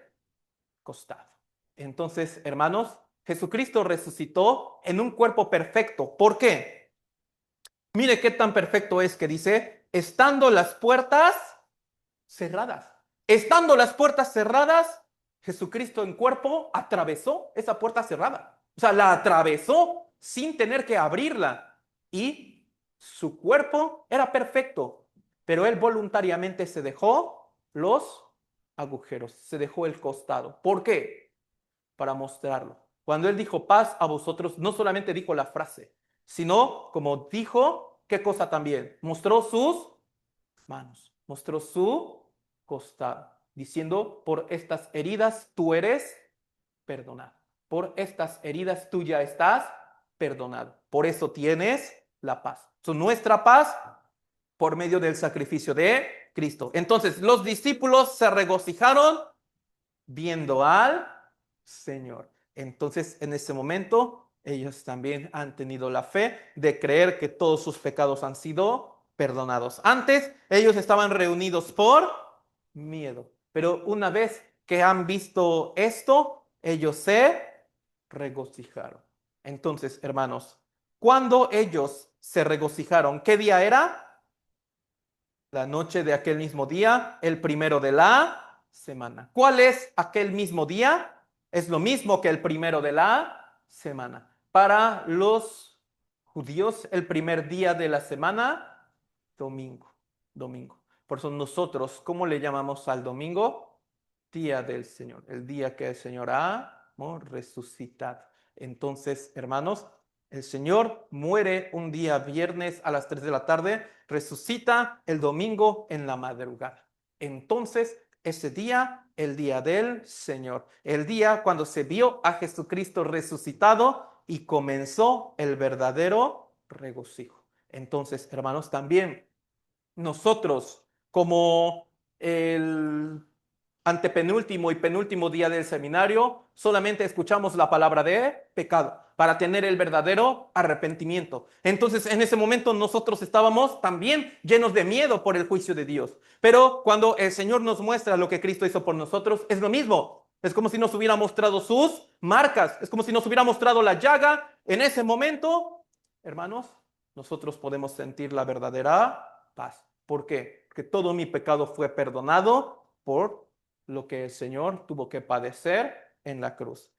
costado. Entonces, hermanos, Jesucristo resucitó en un cuerpo perfecto. ¿Por qué? Mire qué tan perfecto es que dice, estando las puertas cerradas. Estando las puertas cerradas, Jesucristo en cuerpo atravesó esa puerta cerrada. O sea, la atravesó sin tener que abrirla. Y su cuerpo era perfecto, pero él voluntariamente se dejó los agujeros, se dejó el costado. ¿Por qué? Para mostrarlo. Cuando él dijo paz a vosotros, no solamente dijo la frase, sino como dijo, ¿qué cosa también? Mostró sus manos, mostró su costado, diciendo, por estas heridas tú eres perdonado. Por estas heridas tú ya estás perdonado. Por eso tienes la paz. Nuestra paz por medio del sacrificio de Cristo. Entonces, los discípulos se regocijaron viendo al Señor. Entonces, en ese momento, ellos también han tenido la fe de creer que todos sus pecados han sido perdonados. Antes, ellos estaban reunidos por miedo, pero una vez que han visto esto, ellos se regocijaron. Entonces, hermanos, cuando ellos se regocijaron, ¿qué día era? La noche de aquel mismo día, el primero de la semana. ¿Cuál es aquel mismo día? Es lo mismo que el primero de la semana. Para los judíos, el primer día de la semana, domingo. Domingo. Por eso nosotros, ¿cómo le llamamos al domingo? Día del Señor. El día que el Señor ha resucitado. Entonces, hermanos, el Señor muere un día viernes a las 3 de la tarde, resucita el domingo en la madrugada. Entonces, ese día, el día del Señor, el día cuando se vio a Jesucristo resucitado y comenzó el verdadero regocijo. Entonces, hermanos, también nosotros, como el antepenúltimo y penúltimo día del seminario, solamente escuchamos la palabra de pecado. para tener el verdadero arrepentimiento. Entonces, en ese momento nosotros estábamos también llenos de miedo por el juicio de Dios. Pero cuando el Señor nos muestra lo que Cristo hizo por nosotros, es lo mismo. Es como si nos hubiera mostrado sus marcas, es como si nos hubiera mostrado la llaga. En ese momento, hermanos, nosotros podemos sentir la verdadera paz. ¿Por qué? Porque todo mi pecado fue perdonado por lo que el Señor tuvo que padecer en la cruz.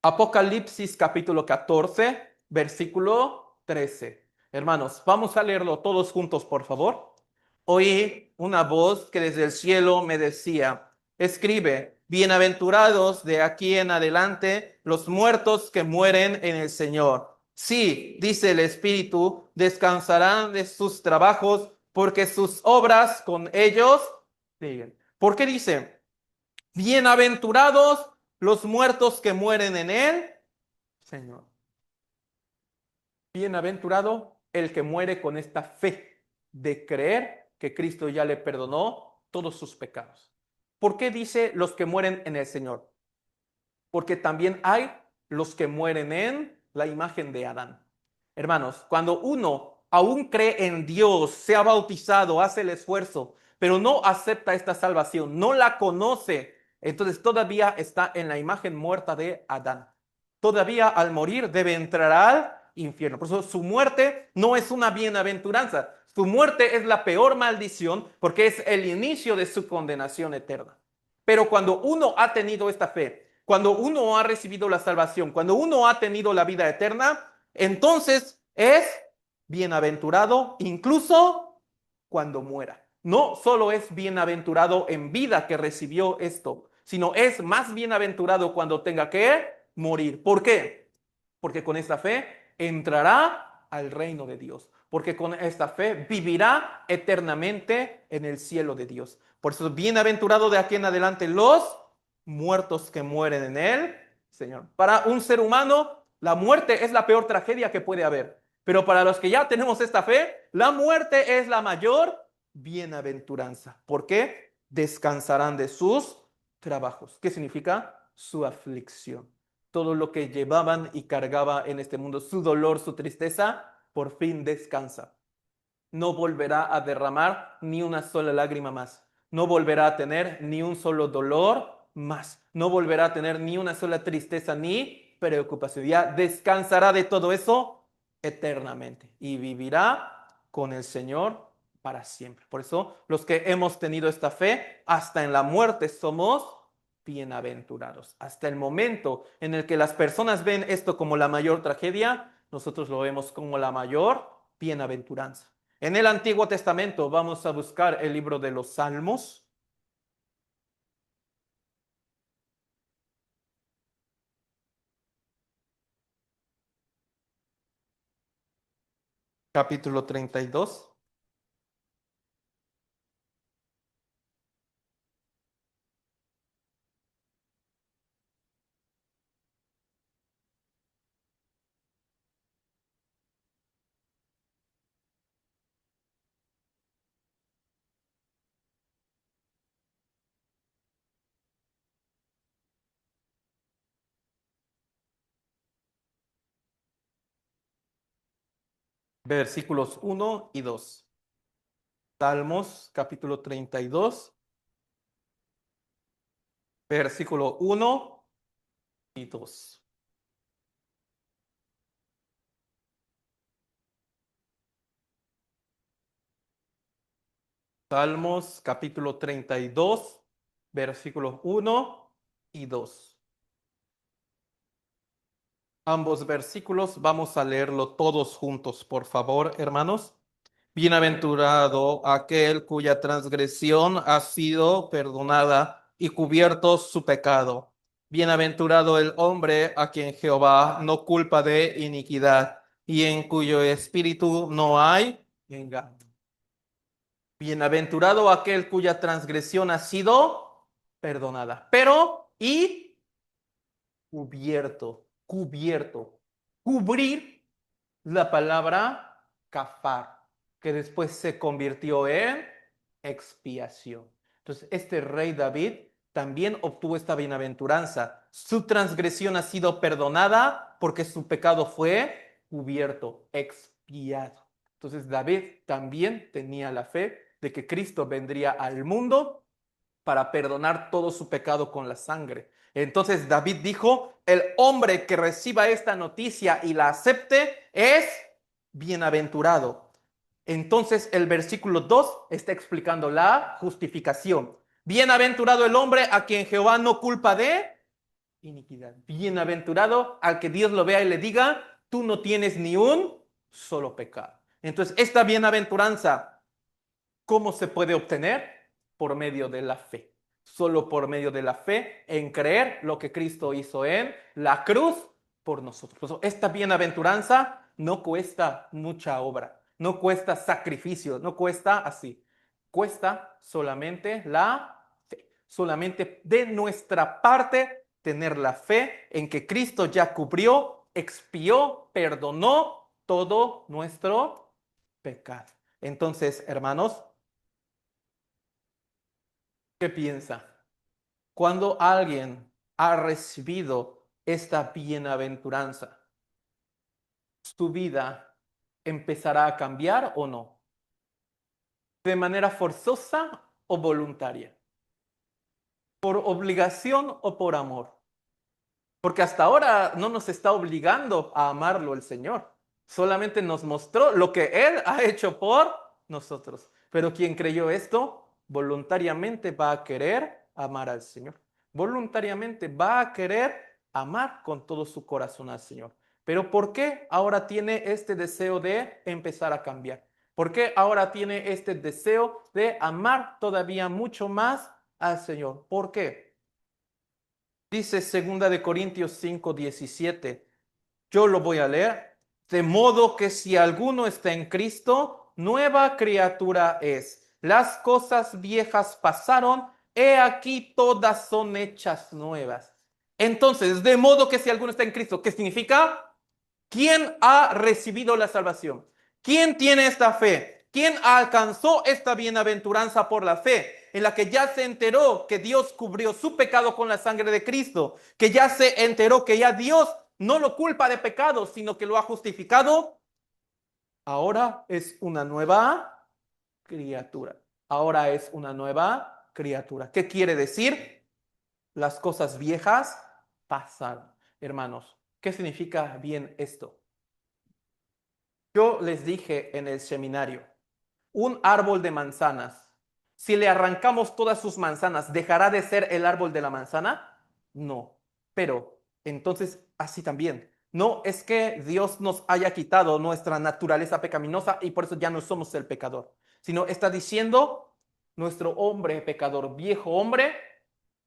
Apocalipsis capítulo 14, versículo 13. Hermanos, vamos a leerlo todos juntos, por favor. Oí una voz que desde el cielo me decía, escribe, bienaventurados de aquí en adelante los muertos que mueren en el Señor. Sí, dice el Espíritu, descansarán de sus trabajos porque sus obras con ellos siguen. ¿Por qué dice, bienaventurados los muertos que mueren en él, Señor? Bienaventurado el que muere con esta fe de creer que Cristo ya le perdonó todos sus pecados. ¿Por qué dice los que mueren en el Señor? Porque también hay los que mueren en la imagen de Adán. Hermanos, cuando uno aún cree en Dios, se ha bautizado, hace el esfuerzo, pero no acepta esta salvación, no la conoce, entonces todavía está en la imagen muerta de Adán. Todavía al morir debe entrar al infierno. Por eso su muerte no es una bienaventuranza. Su muerte es la peor maldición porque es el inicio de su condenación eterna. Pero cuando uno ha tenido esta fe, cuando uno ha recibido la salvación, cuando uno ha tenido la vida eterna, entonces es bienaventurado incluso cuando muera. No solo es bienaventurado en vida que recibió esto, sino es más bienaventurado cuando tenga que morir. ¿Por qué? Porque con esta fe entrará al reino de Dios. Porque con esta fe vivirá eternamente en el cielo de Dios. Por eso, bienaventurado de aquí en adelante los muertos que mueren en él, Señor. Para un ser humano, la muerte es la peor tragedia que puede haber. Pero para los que ya tenemos esta fe, la muerte es la mayor bienaventuranza. ¿Por qué? Descansarán de sus trabajos. ¿Qué significa? Su aflicción. Todo lo que llevaban y cargaba en este mundo, su dolor, su tristeza, por fin descansa. No volverá a derramar ni una sola lágrima más. No volverá a tener ni un solo dolor más. No volverá a tener ni una sola tristeza ni preocupación. Ya descansará de todo eso eternamente y vivirá con el Señor para siempre. Por eso los que hemos tenido esta fe, hasta en la muerte somos bienaventurados. Hasta el momento en el que las personas ven esto como la mayor tragedia, nosotros lo vemos como la mayor bienaventuranza. En el Antiguo Testamento vamos a buscar el libro de los Salmos. Capítulo 32. Versículos 1 y 2. Salmos capítulo 32, versículo 1 y 2. Salmos capítulo 32, versículos 1 y 2. Ambos versículos vamos a leerlo todos juntos, por favor, hermanos. Bienaventurado aquel cuya transgresión ha sido perdonada y cubierto su pecado. Bienaventurado el hombre a quien Jehová no culpa de iniquidad y en cuyo espíritu no hay engaño. Bienaventurado aquel cuya transgresión ha sido perdonada, pero y cubierto. Cubrir la palabra kafar, que después se convirtió en expiación. Entonces, este rey David también obtuvo esta bienaventuranza. Su transgresión ha sido perdonada porque su pecado fue cubierto, expiado. Entonces David también tenía la fe de que Cristo vendría al mundo para perdonar todo su pecado con la sangre. Entonces David dijo, el hombre que reciba esta noticia y la acepte es bienaventurado. Entonces el versículo 2 está explicando la justificación. Bienaventurado el hombre a quien Jehová no culpa de iniquidad. Bienaventurado al que Dios lo vea y le diga, tú no tienes ni un solo pecado. Entonces esta bienaventuranza, ¿cómo se puede obtener? Por medio de la fe. Solo por medio de la fe en creer lo que Cristo hizo en la cruz por nosotros. Por eso, esta bienaventuranza no cuesta mucha obra, no cuesta sacrificio, no cuesta así. Cuesta solamente la fe. Solamente de nuestra parte tener la fe en que Cristo ya cubrió, expió, perdonó todo nuestro pecado. Entonces, hermanos, ¿qué piensa? Cuando alguien ha recibido esta bienaventuranza, ¿su vida empezará a cambiar o no? ¿De manera forzosa o voluntaria? ¿Por obligación o por amor? Porque hasta ahora no nos está obligando a amarlo el Señor. Solamente nos mostró lo que Él ha hecho por nosotros. Pero quien creyó esto, voluntariamente va a querer amar al Señor. Voluntariamente va a querer amar con todo su corazón al Señor. Pero ¿por qué ahora tiene este deseo de empezar a cambiar? ¿Por qué ahora tiene este deseo de amar todavía mucho más al Señor? ¿Por qué? Dice 2 Corintios 5:17. Yo lo voy a leer. De modo que si alguno está en Cristo, nueva criatura es. Las cosas viejas pasaron, he aquí todas son hechas nuevas. Entonces, de modo que si alguno está en Cristo, ¿qué significa? ¿Quién ha recibido la salvación? ¿Quién tiene esta fe? ¿Quién alcanzó esta bienaventuranza por la fe? En la que ya se enteró que Dios cubrió su pecado con la sangre de Cristo, que ya se enteró que ya Dios no lo culpa de pecado, sino que lo ha justificado. Ahora es una nueva criatura. Ahora es una nueva criatura. ¿Qué quiere decir? Las cosas viejas pasaron. Hermanos, ¿qué significa bien esto? Yo les dije en el seminario, un árbol de manzanas, si le arrancamos todas sus manzanas, ¿dejará de ser el árbol de la manzana? No. Pero entonces, así también. No es que Dios nos haya quitado nuestra naturaleza pecaminosa y por eso ya no somos el pecador, sino está diciendo, nuestro hombre pecador, viejo hombre,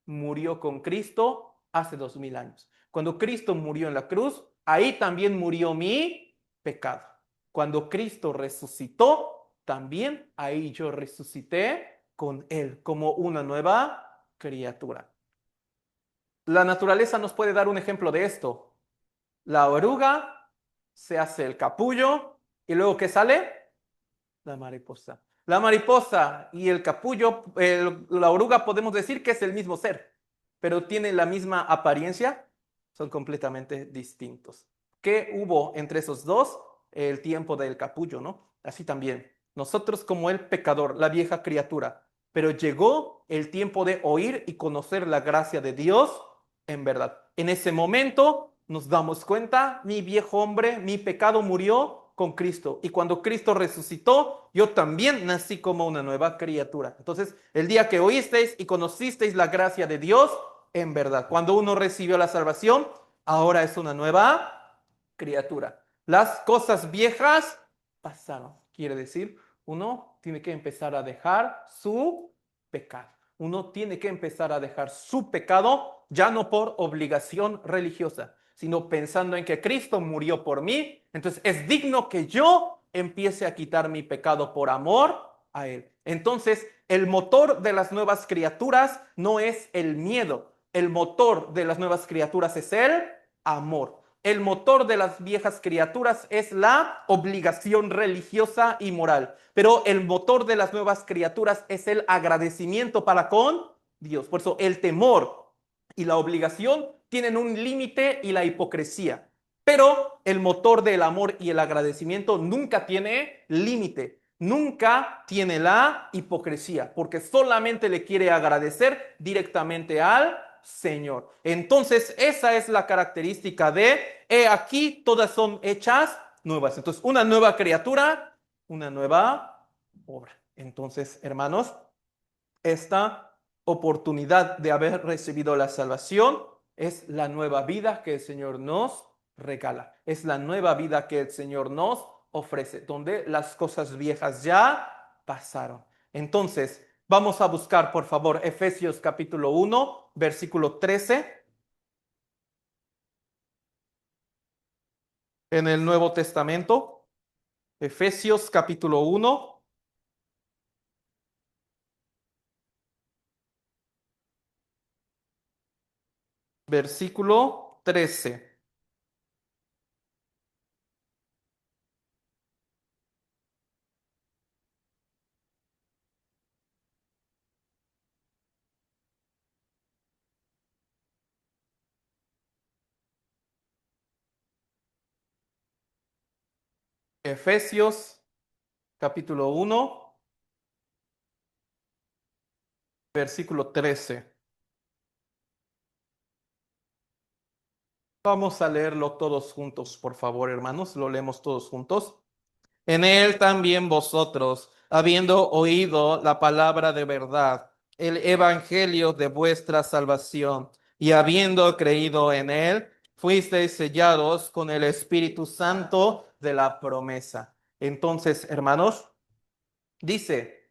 murió con Cristo hace 2000 años. Cuando Cristo murió en la cruz, ahí también murió mi pecado. Cuando Cristo resucitó, también ahí yo resucité con Él como una nueva criatura. La naturaleza nos puede dar un ejemplo de esto. La oruga se hace el capullo y luego ¿qué sale? La mariposa. La mariposa y el capullo, la oruga podemos decir que es el mismo ser, pero tiene la misma apariencia, son completamente distintos. ¿Qué hubo entre esos dos? El tiempo del capullo, ¿no? Así también. Nosotros como el pecador, la vieja criatura, pero llegó el tiempo de oír y conocer la gracia de Dios en verdad. En ese momento nos damos cuenta, mi viejo hombre, mi pecado murió con Cristo. Y cuando Cristo resucitó, yo también nací como una nueva criatura. Entonces, el día que oísteis y conocisteis la gracia de Dios, en verdad, cuando uno recibió la salvación, ahora es una nueva criatura. Las cosas viejas pasaron. Quiere decir, uno tiene que empezar a dejar su pecado. Uno tiene que empezar a dejar su pecado ya no por obligación religiosa, sino pensando en que Cristo murió por mí, entonces es digno que yo empiece a quitar mi pecado por amor a Él. Entonces, el motor de las nuevas criaturas no es el miedo, el motor de las nuevas criaturas es el amor. El motor de las viejas criaturas es la obligación religiosa y moral, pero el motor de las nuevas criaturas es el agradecimiento para con Dios. Por eso el temor y la obligación tienen un límite y la hipocresía. Pero el motor del amor y el agradecimiento nunca tiene límite, nunca tiene la hipocresía, porque solamente le quiere agradecer directamente al Señor. Entonces, esa es la característica de, he aquí, todas son hechas nuevas. Entonces, una nueva criatura, una nueva obra. Entonces, hermanos, esta oportunidad de haber recibido la salvación es la nueva vida que el Señor nos regala. Es la nueva vida que el Señor nos ofrece, donde las cosas viejas ya pasaron. Entonces, vamos a buscar, por favor, Efesios capítulo 1, versículo 13, en el Nuevo Testamento. Efesios capítulo 1, versículo 13. Efesios capítulo 1, versículo 13. Vamos a leerlo todos juntos, por favor, hermanos. Lo leemos todos juntos. En él también vosotros, habiendo oído la palabra de verdad, el evangelio de vuestra salvación, y habiendo creído en él, fuisteis sellados con el Espíritu Santo de la promesa. Entonces, hermanos, dice,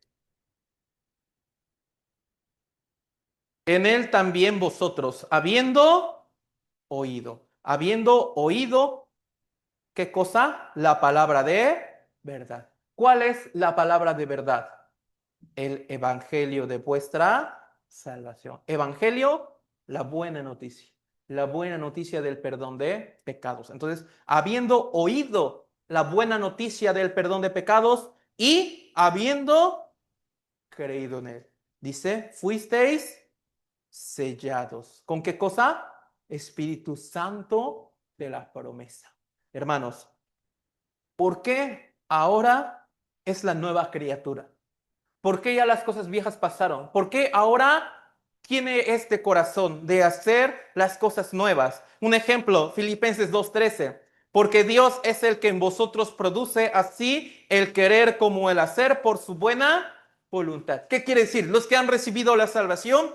en él también vosotros, habiendo oído, ¿qué cosa? La palabra de verdad. ¿Cuál es la palabra de verdad? El evangelio de vuestra salvación. Evangelio, la buena noticia. La buena noticia del perdón de pecados. Entonces, habiendo oído la buena noticia del perdón de pecados y habiendo creído en él. Dice, fuisteis sellados. ¿Con qué cosa? Espíritu Santo de la promesa. Hermanos, ¿por qué ahora es la nueva criatura? ¿Por qué ya las cosas viejas pasaron? ¿Por qué ahora tiene este corazón de hacer las cosas nuevas? Un ejemplo, Filipenses 2:13. Porque Dios es el que en vosotros produce así el querer como el hacer por su buena voluntad. ¿Qué quiere decir? Los que han recibido la salvación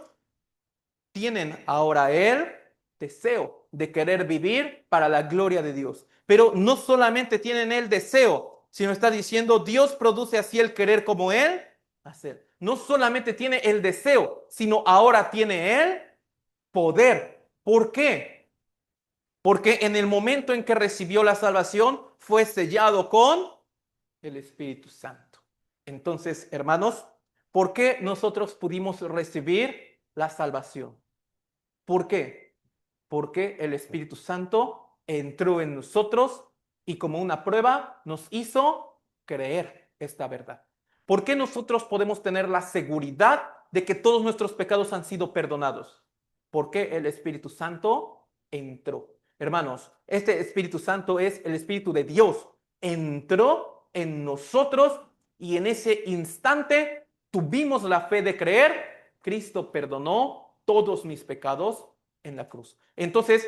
tienen ahora el deseo de querer vivir para la gloria de Dios. Pero no solamente tienen el deseo, sino está diciendo, Dios produce así el querer como Él hacer. No solamente tiene el deseo, sino ahora tiene el poder. ¿Por qué? Porque en el momento en que recibió la salvación, fue sellado con el Espíritu Santo. Entonces, hermanos, ¿por qué nosotros pudimos recibir la salvación? ¿Por qué? Porque el Espíritu Santo entró en nosotros y como una prueba nos hizo creer esta verdad. ¿Por qué nosotros podemos tener la seguridad de que todos nuestros pecados han sido perdonados? Porque el Espíritu Santo entró. Hermanos, este Espíritu Santo es el Espíritu de Dios. Entró en nosotros y en ese instante tuvimos la fe de creer. Cristo perdonó todos mis pecados en la cruz. Entonces,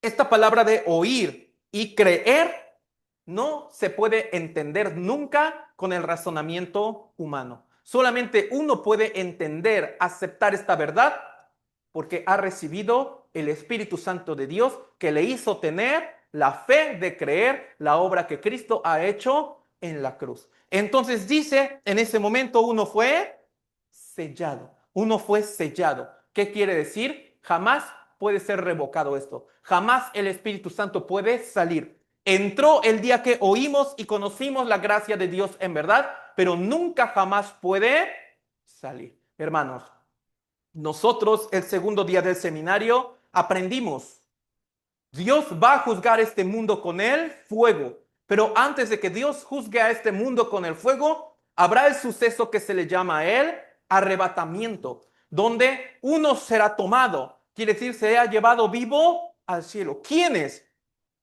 esta palabra de oír y creer no se puede entender nunca con el razonamiento humano. Solamente uno puede entender, aceptar esta verdad porque ha recibido el Espíritu Santo de Dios que le hizo tener la fe de creer la obra que Cristo ha hecho en la cruz. Entonces dice, en ese momento uno fue sellado. Uno fue sellado. ¿Qué quiere decir? Jamás puede ser revocado esto. Jamás el Espíritu Santo puede salir. Entró el día que oímos y conocimos la gracia de Dios en verdad, pero nunca jamás puede salir. Hermanos, nosotros el segundo día del seminario aprendimos. Dios va a juzgar este mundo con el fuego, pero antes de que Dios juzgue a este mundo con el fuego, habrá el suceso que se le llama el arrebatamiento. donde uno será tomado. Quiere decir, se ha llevado vivo al cielo. ¿Quiénes?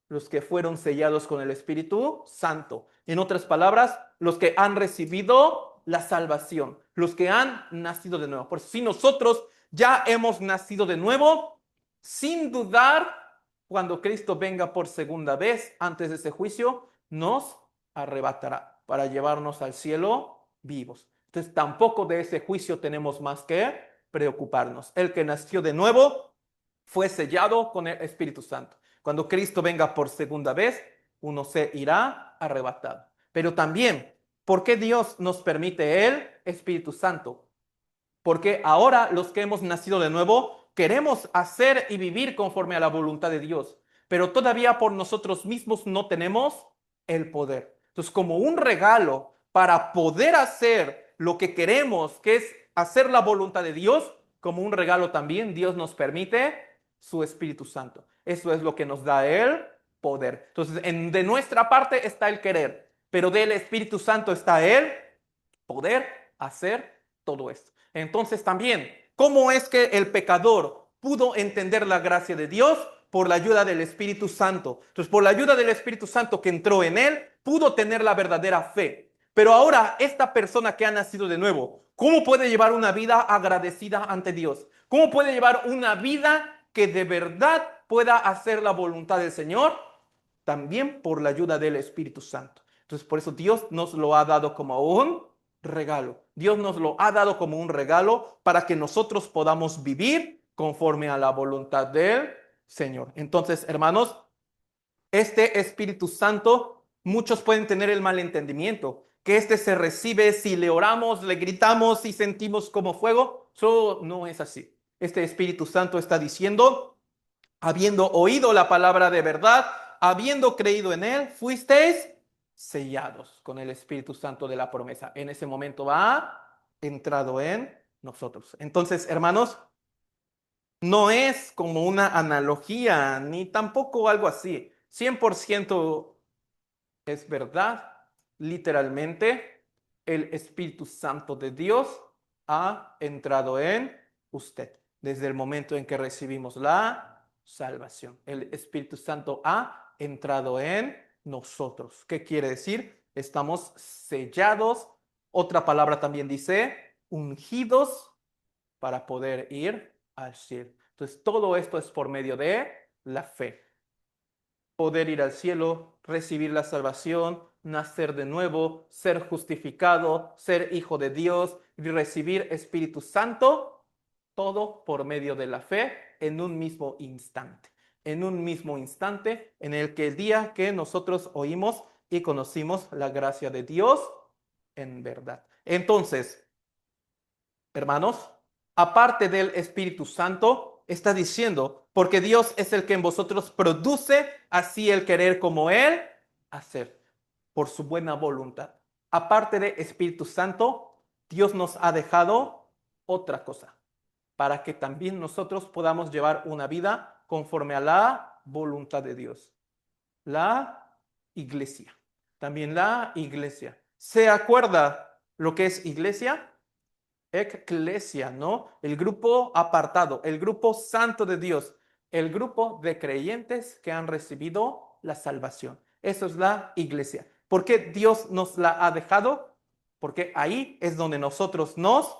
Los que fueron sellados con el Espíritu Santo. En otras palabras, los que han recibido la salvación, los que han nacido de nuevo. Por eso, si nosotros ya hemos nacido de nuevo, sin dudar, cuando Cristo venga por segunda vez antes de ese juicio, nos arrebatará para llevarnos al cielo vivos. Entonces, tampoco de ese juicio tenemos más que preocuparnos. El que nació de nuevo fue sellado con el Espíritu Santo. Cuando Cristo venga por segunda vez, uno se irá arrebatado. Pero también, ¿por qué Dios nos permite el Espíritu Santo? Porque ahora los que hemos nacido de nuevo queremos hacer y vivir conforme a la voluntad de Dios, pero todavía por nosotros mismos no tenemos el poder. Entonces, como un regalo para poder hacer lo que queremos, que es hacer la voluntad de Dios, como un regalo también Dios nos permite su Espíritu Santo. Eso es lo que nos da el poder. Entonces, de nuestra parte está el querer, pero del Espíritu Santo está el poder hacer todo esto. Entonces también, ¿cómo es que el pecador pudo entender la gracia de Dios? Por la ayuda del Espíritu Santo. Entonces, por la ayuda del Espíritu Santo que entró en él, pudo tener la verdadera fe. Pero ahora, esta persona que ha nacido de nuevo, ¿cómo puede llevar una vida agradecida ante Dios? ¿Cómo puede llevar una vida que de verdad pueda hacer la voluntad del Señor? También por la ayuda del Espíritu Santo. Entonces, por eso Dios nos lo ha dado como un regalo. Dios nos lo ha dado como un regalo para que nosotros podamos vivir conforme a la voluntad del Señor. Entonces, hermanos, este Espíritu Santo, muchos pueden tener el malentendimiento, que este se recibe si le oramos, le gritamos y sentimos como fuego. Eso no es así. Este Espíritu Santo está diciendo, habiendo oído la palabra de verdad, habiendo creído en él, fuisteis sellados con el Espíritu Santo de la promesa. En ese momento ha entrado en nosotros. Entonces, hermanos, no es como una analogía, ni tampoco algo así. 100% es verdad. Literalmente, el Espíritu Santo de Dios ha entrado en usted desde el momento en que recibimos la salvación. El Espíritu Santo ha entrado en nosotros. ¿Qué quiere decir? Estamos sellados. Otra palabra también dice ungidos para poder ir al cielo. Entonces, todo esto es por medio de la fe. Poder ir al cielo, recibir la salvación, nacer de nuevo, ser justificado, ser hijo de Dios y recibir Espíritu Santo, todo por medio de la fe en un mismo instante. En un mismo instante en el que el día que nosotros oímos y conocimos la gracia de Dios en verdad. Entonces, hermanos, aparte del Espíritu Santo, está diciendo, porque Dios es el que en vosotros produce así el querer como Él hacer, por su buena voluntad. Aparte de Espíritu Santo, Dios nos ha dejado otra cosa, para que también nosotros podamos llevar una vida conforme a la voluntad de Dios. La iglesia. También la iglesia. ¿Se acuerda lo que es iglesia? Eclesia, ¿no? El grupo apartado, el grupo santo de Dios, el grupo de creyentes que han recibido la salvación. Eso es la iglesia. ¿Por qué Dios nos la ha dejado? Porque ahí es donde nosotros nos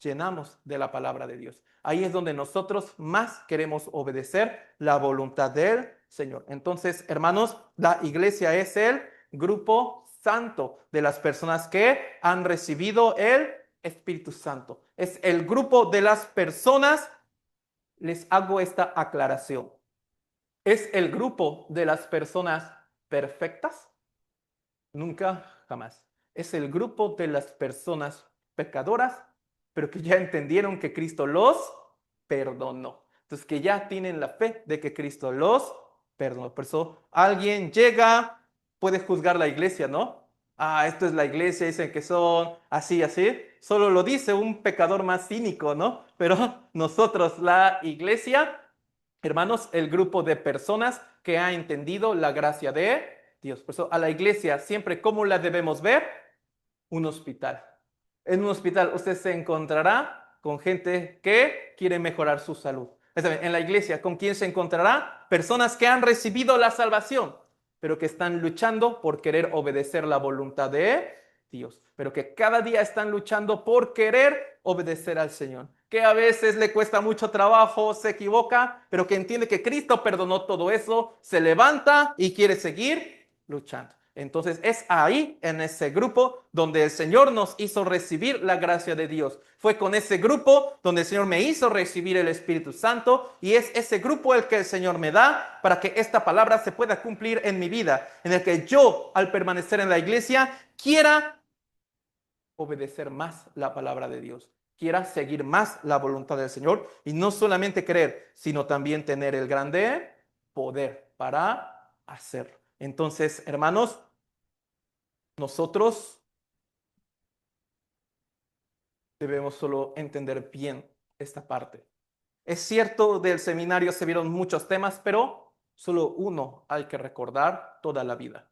llenamos de la palabra de Dios. Ahí es donde nosotros más queremos obedecer la voluntad del Señor. Entonces, hermanos, la iglesia es el grupo santo de las personas que han recibido el Espíritu Santo. Es el grupo de las personas, les hago esta aclaración. ¿Es el grupo de las personas perfectas? Nunca, jamás. Es el grupo de las personas pecadoras, pero que ya entendieron que Cristo los perdonó. Entonces, que ya tienen la fe de que Cristo los perdonó. Por eso, alguien llega, puede juzgar la iglesia, ¿no? Esto es la iglesia, dicen que son así, así. Solo lo dice un pecador más cínico, ¿no? Pero nosotros, la iglesia, hermanos, el grupo de personas que ha entendido la gracia de Dios. Por eso a la iglesia siempre, ¿cómo la debemos ver? Un hospital. En un hospital usted se encontrará con gente que quiere mejorar su salud. En la iglesia, ¿con quién se encontrará? Personas que han recibido la salvación, pero que están luchando por querer obedecer la voluntad de Dios, pero que cada día están luchando por querer obedecer al Señor, que a veces le cuesta mucho trabajo, se equivoca, pero que entiende que Cristo perdonó todo eso, se levanta y quiere seguir luchando. Entonces es ahí, en ese grupo, donde el Señor nos hizo recibir la gracia de Dios. Fue con ese grupo donde el Señor me hizo recibir el Espíritu Santo, y es ese grupo el que el Señor me da para que esta palabra se pueda cumplir en mi vida, en el que yo, al permanecer en la iglesia, quiera obedecer más la palabra de Dios, quiera seguir más la voluntad del Señor, y no solamente creer, sino también tener el grande poder para hacerlo. Entonces, hermanos, nosotros debemos solo entender bien esta parte. Es cierto, del seminario se vieron muchos temas, pero solo uno hay que recordar toda la vida.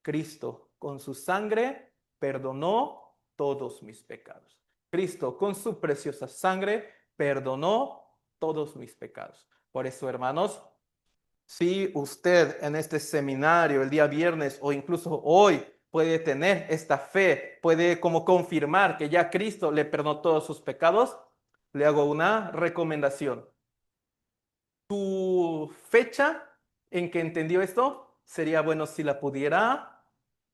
Cristo con su sangre perdonó todos mis pecados. Cristo con su preciosa sangre perdonó todos mis pecados. Por eso, hermanos, si usted en este seminario el día viernes o incluso hoy puede tener esta fe, puede como confirmar que ya Cristo le perdonó todos sus pecados, le hago una recomendación. Tu fecha en que entendió esto, sería bueno si la pudiera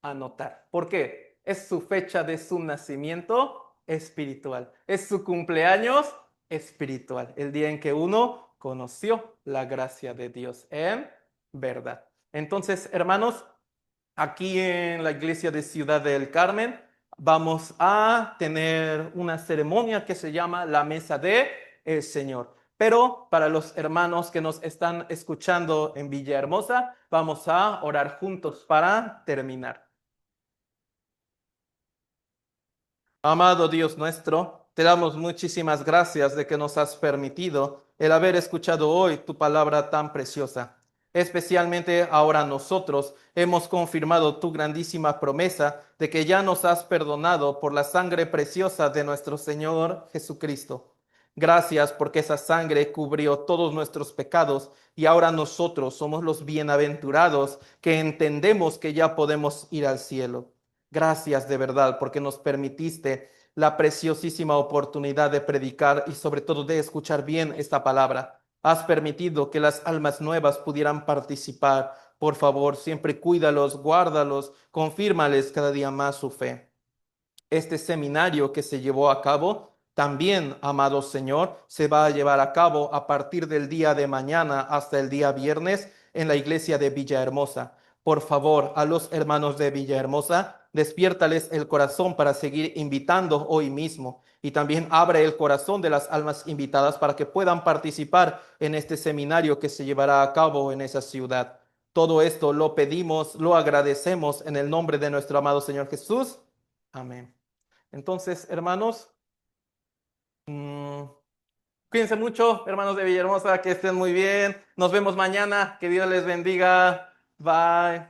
anotar. ¿Por qué? Es su fecha de su nacimiento espiritual. Es su cumpleaños espiritual. El día en que uno conoció la gracia de Dios en verdad. Entonces, hermanos, aquí en la iglesia de Ciudad del Carmen vamos a tener una ceremonia que se llama la Mesa de el Señor. Pero para los hermanos que nos están escuchando en Villahermosa, vamos a orar juntos para terminar. Amado Dios nuestro, te damos muchísimas gracias de que nos has permitido el haber escuchado hoy tu palabra tan preciosa. Especialmente ahora nosotros hemos confirmado tu grandísima promesa de que ya nos has perdonado por la sangre preciosa de nuestro Señor Jesucristo. Gracias porque esa sangre cubrió todos nuestros pecados y ahora nosotros somos los bienaventurados que entendemos que ya podemos ir al cielo. Gracias de verdad porque nos permitiste la preciosísima oportunidad de predicar y sobre todo de escuchar bien esta palabra. Has permitido que las almas nuevas pudieran participar. Por favor, siempre cuídalos, guárdalos, confírmales cada día más su fe. Este seminario que se llevó a cabo, también, amado Señor, se va a llevar a cabo a partir del día de mañana hasta el día viernes en la iglesia de Villahermosa. Por favor, a los hermanos de Villahermosa, despiértales el corazón para seguir invitando hoy mismo, y también abre el corazón de las almas invitadas para que puedan participar en este seminario que se llevará a cabo en esa ciudad. Todo esto lo pedimos, lo agradecemos en el nombre de nuestro amado Señor Jesús. Amén. Entonces, hermanos, cuídense mucho, hermanos de Villahermosa, que estén muy bien. Nos vemos mañana. Que Dios les bendiga. Bye.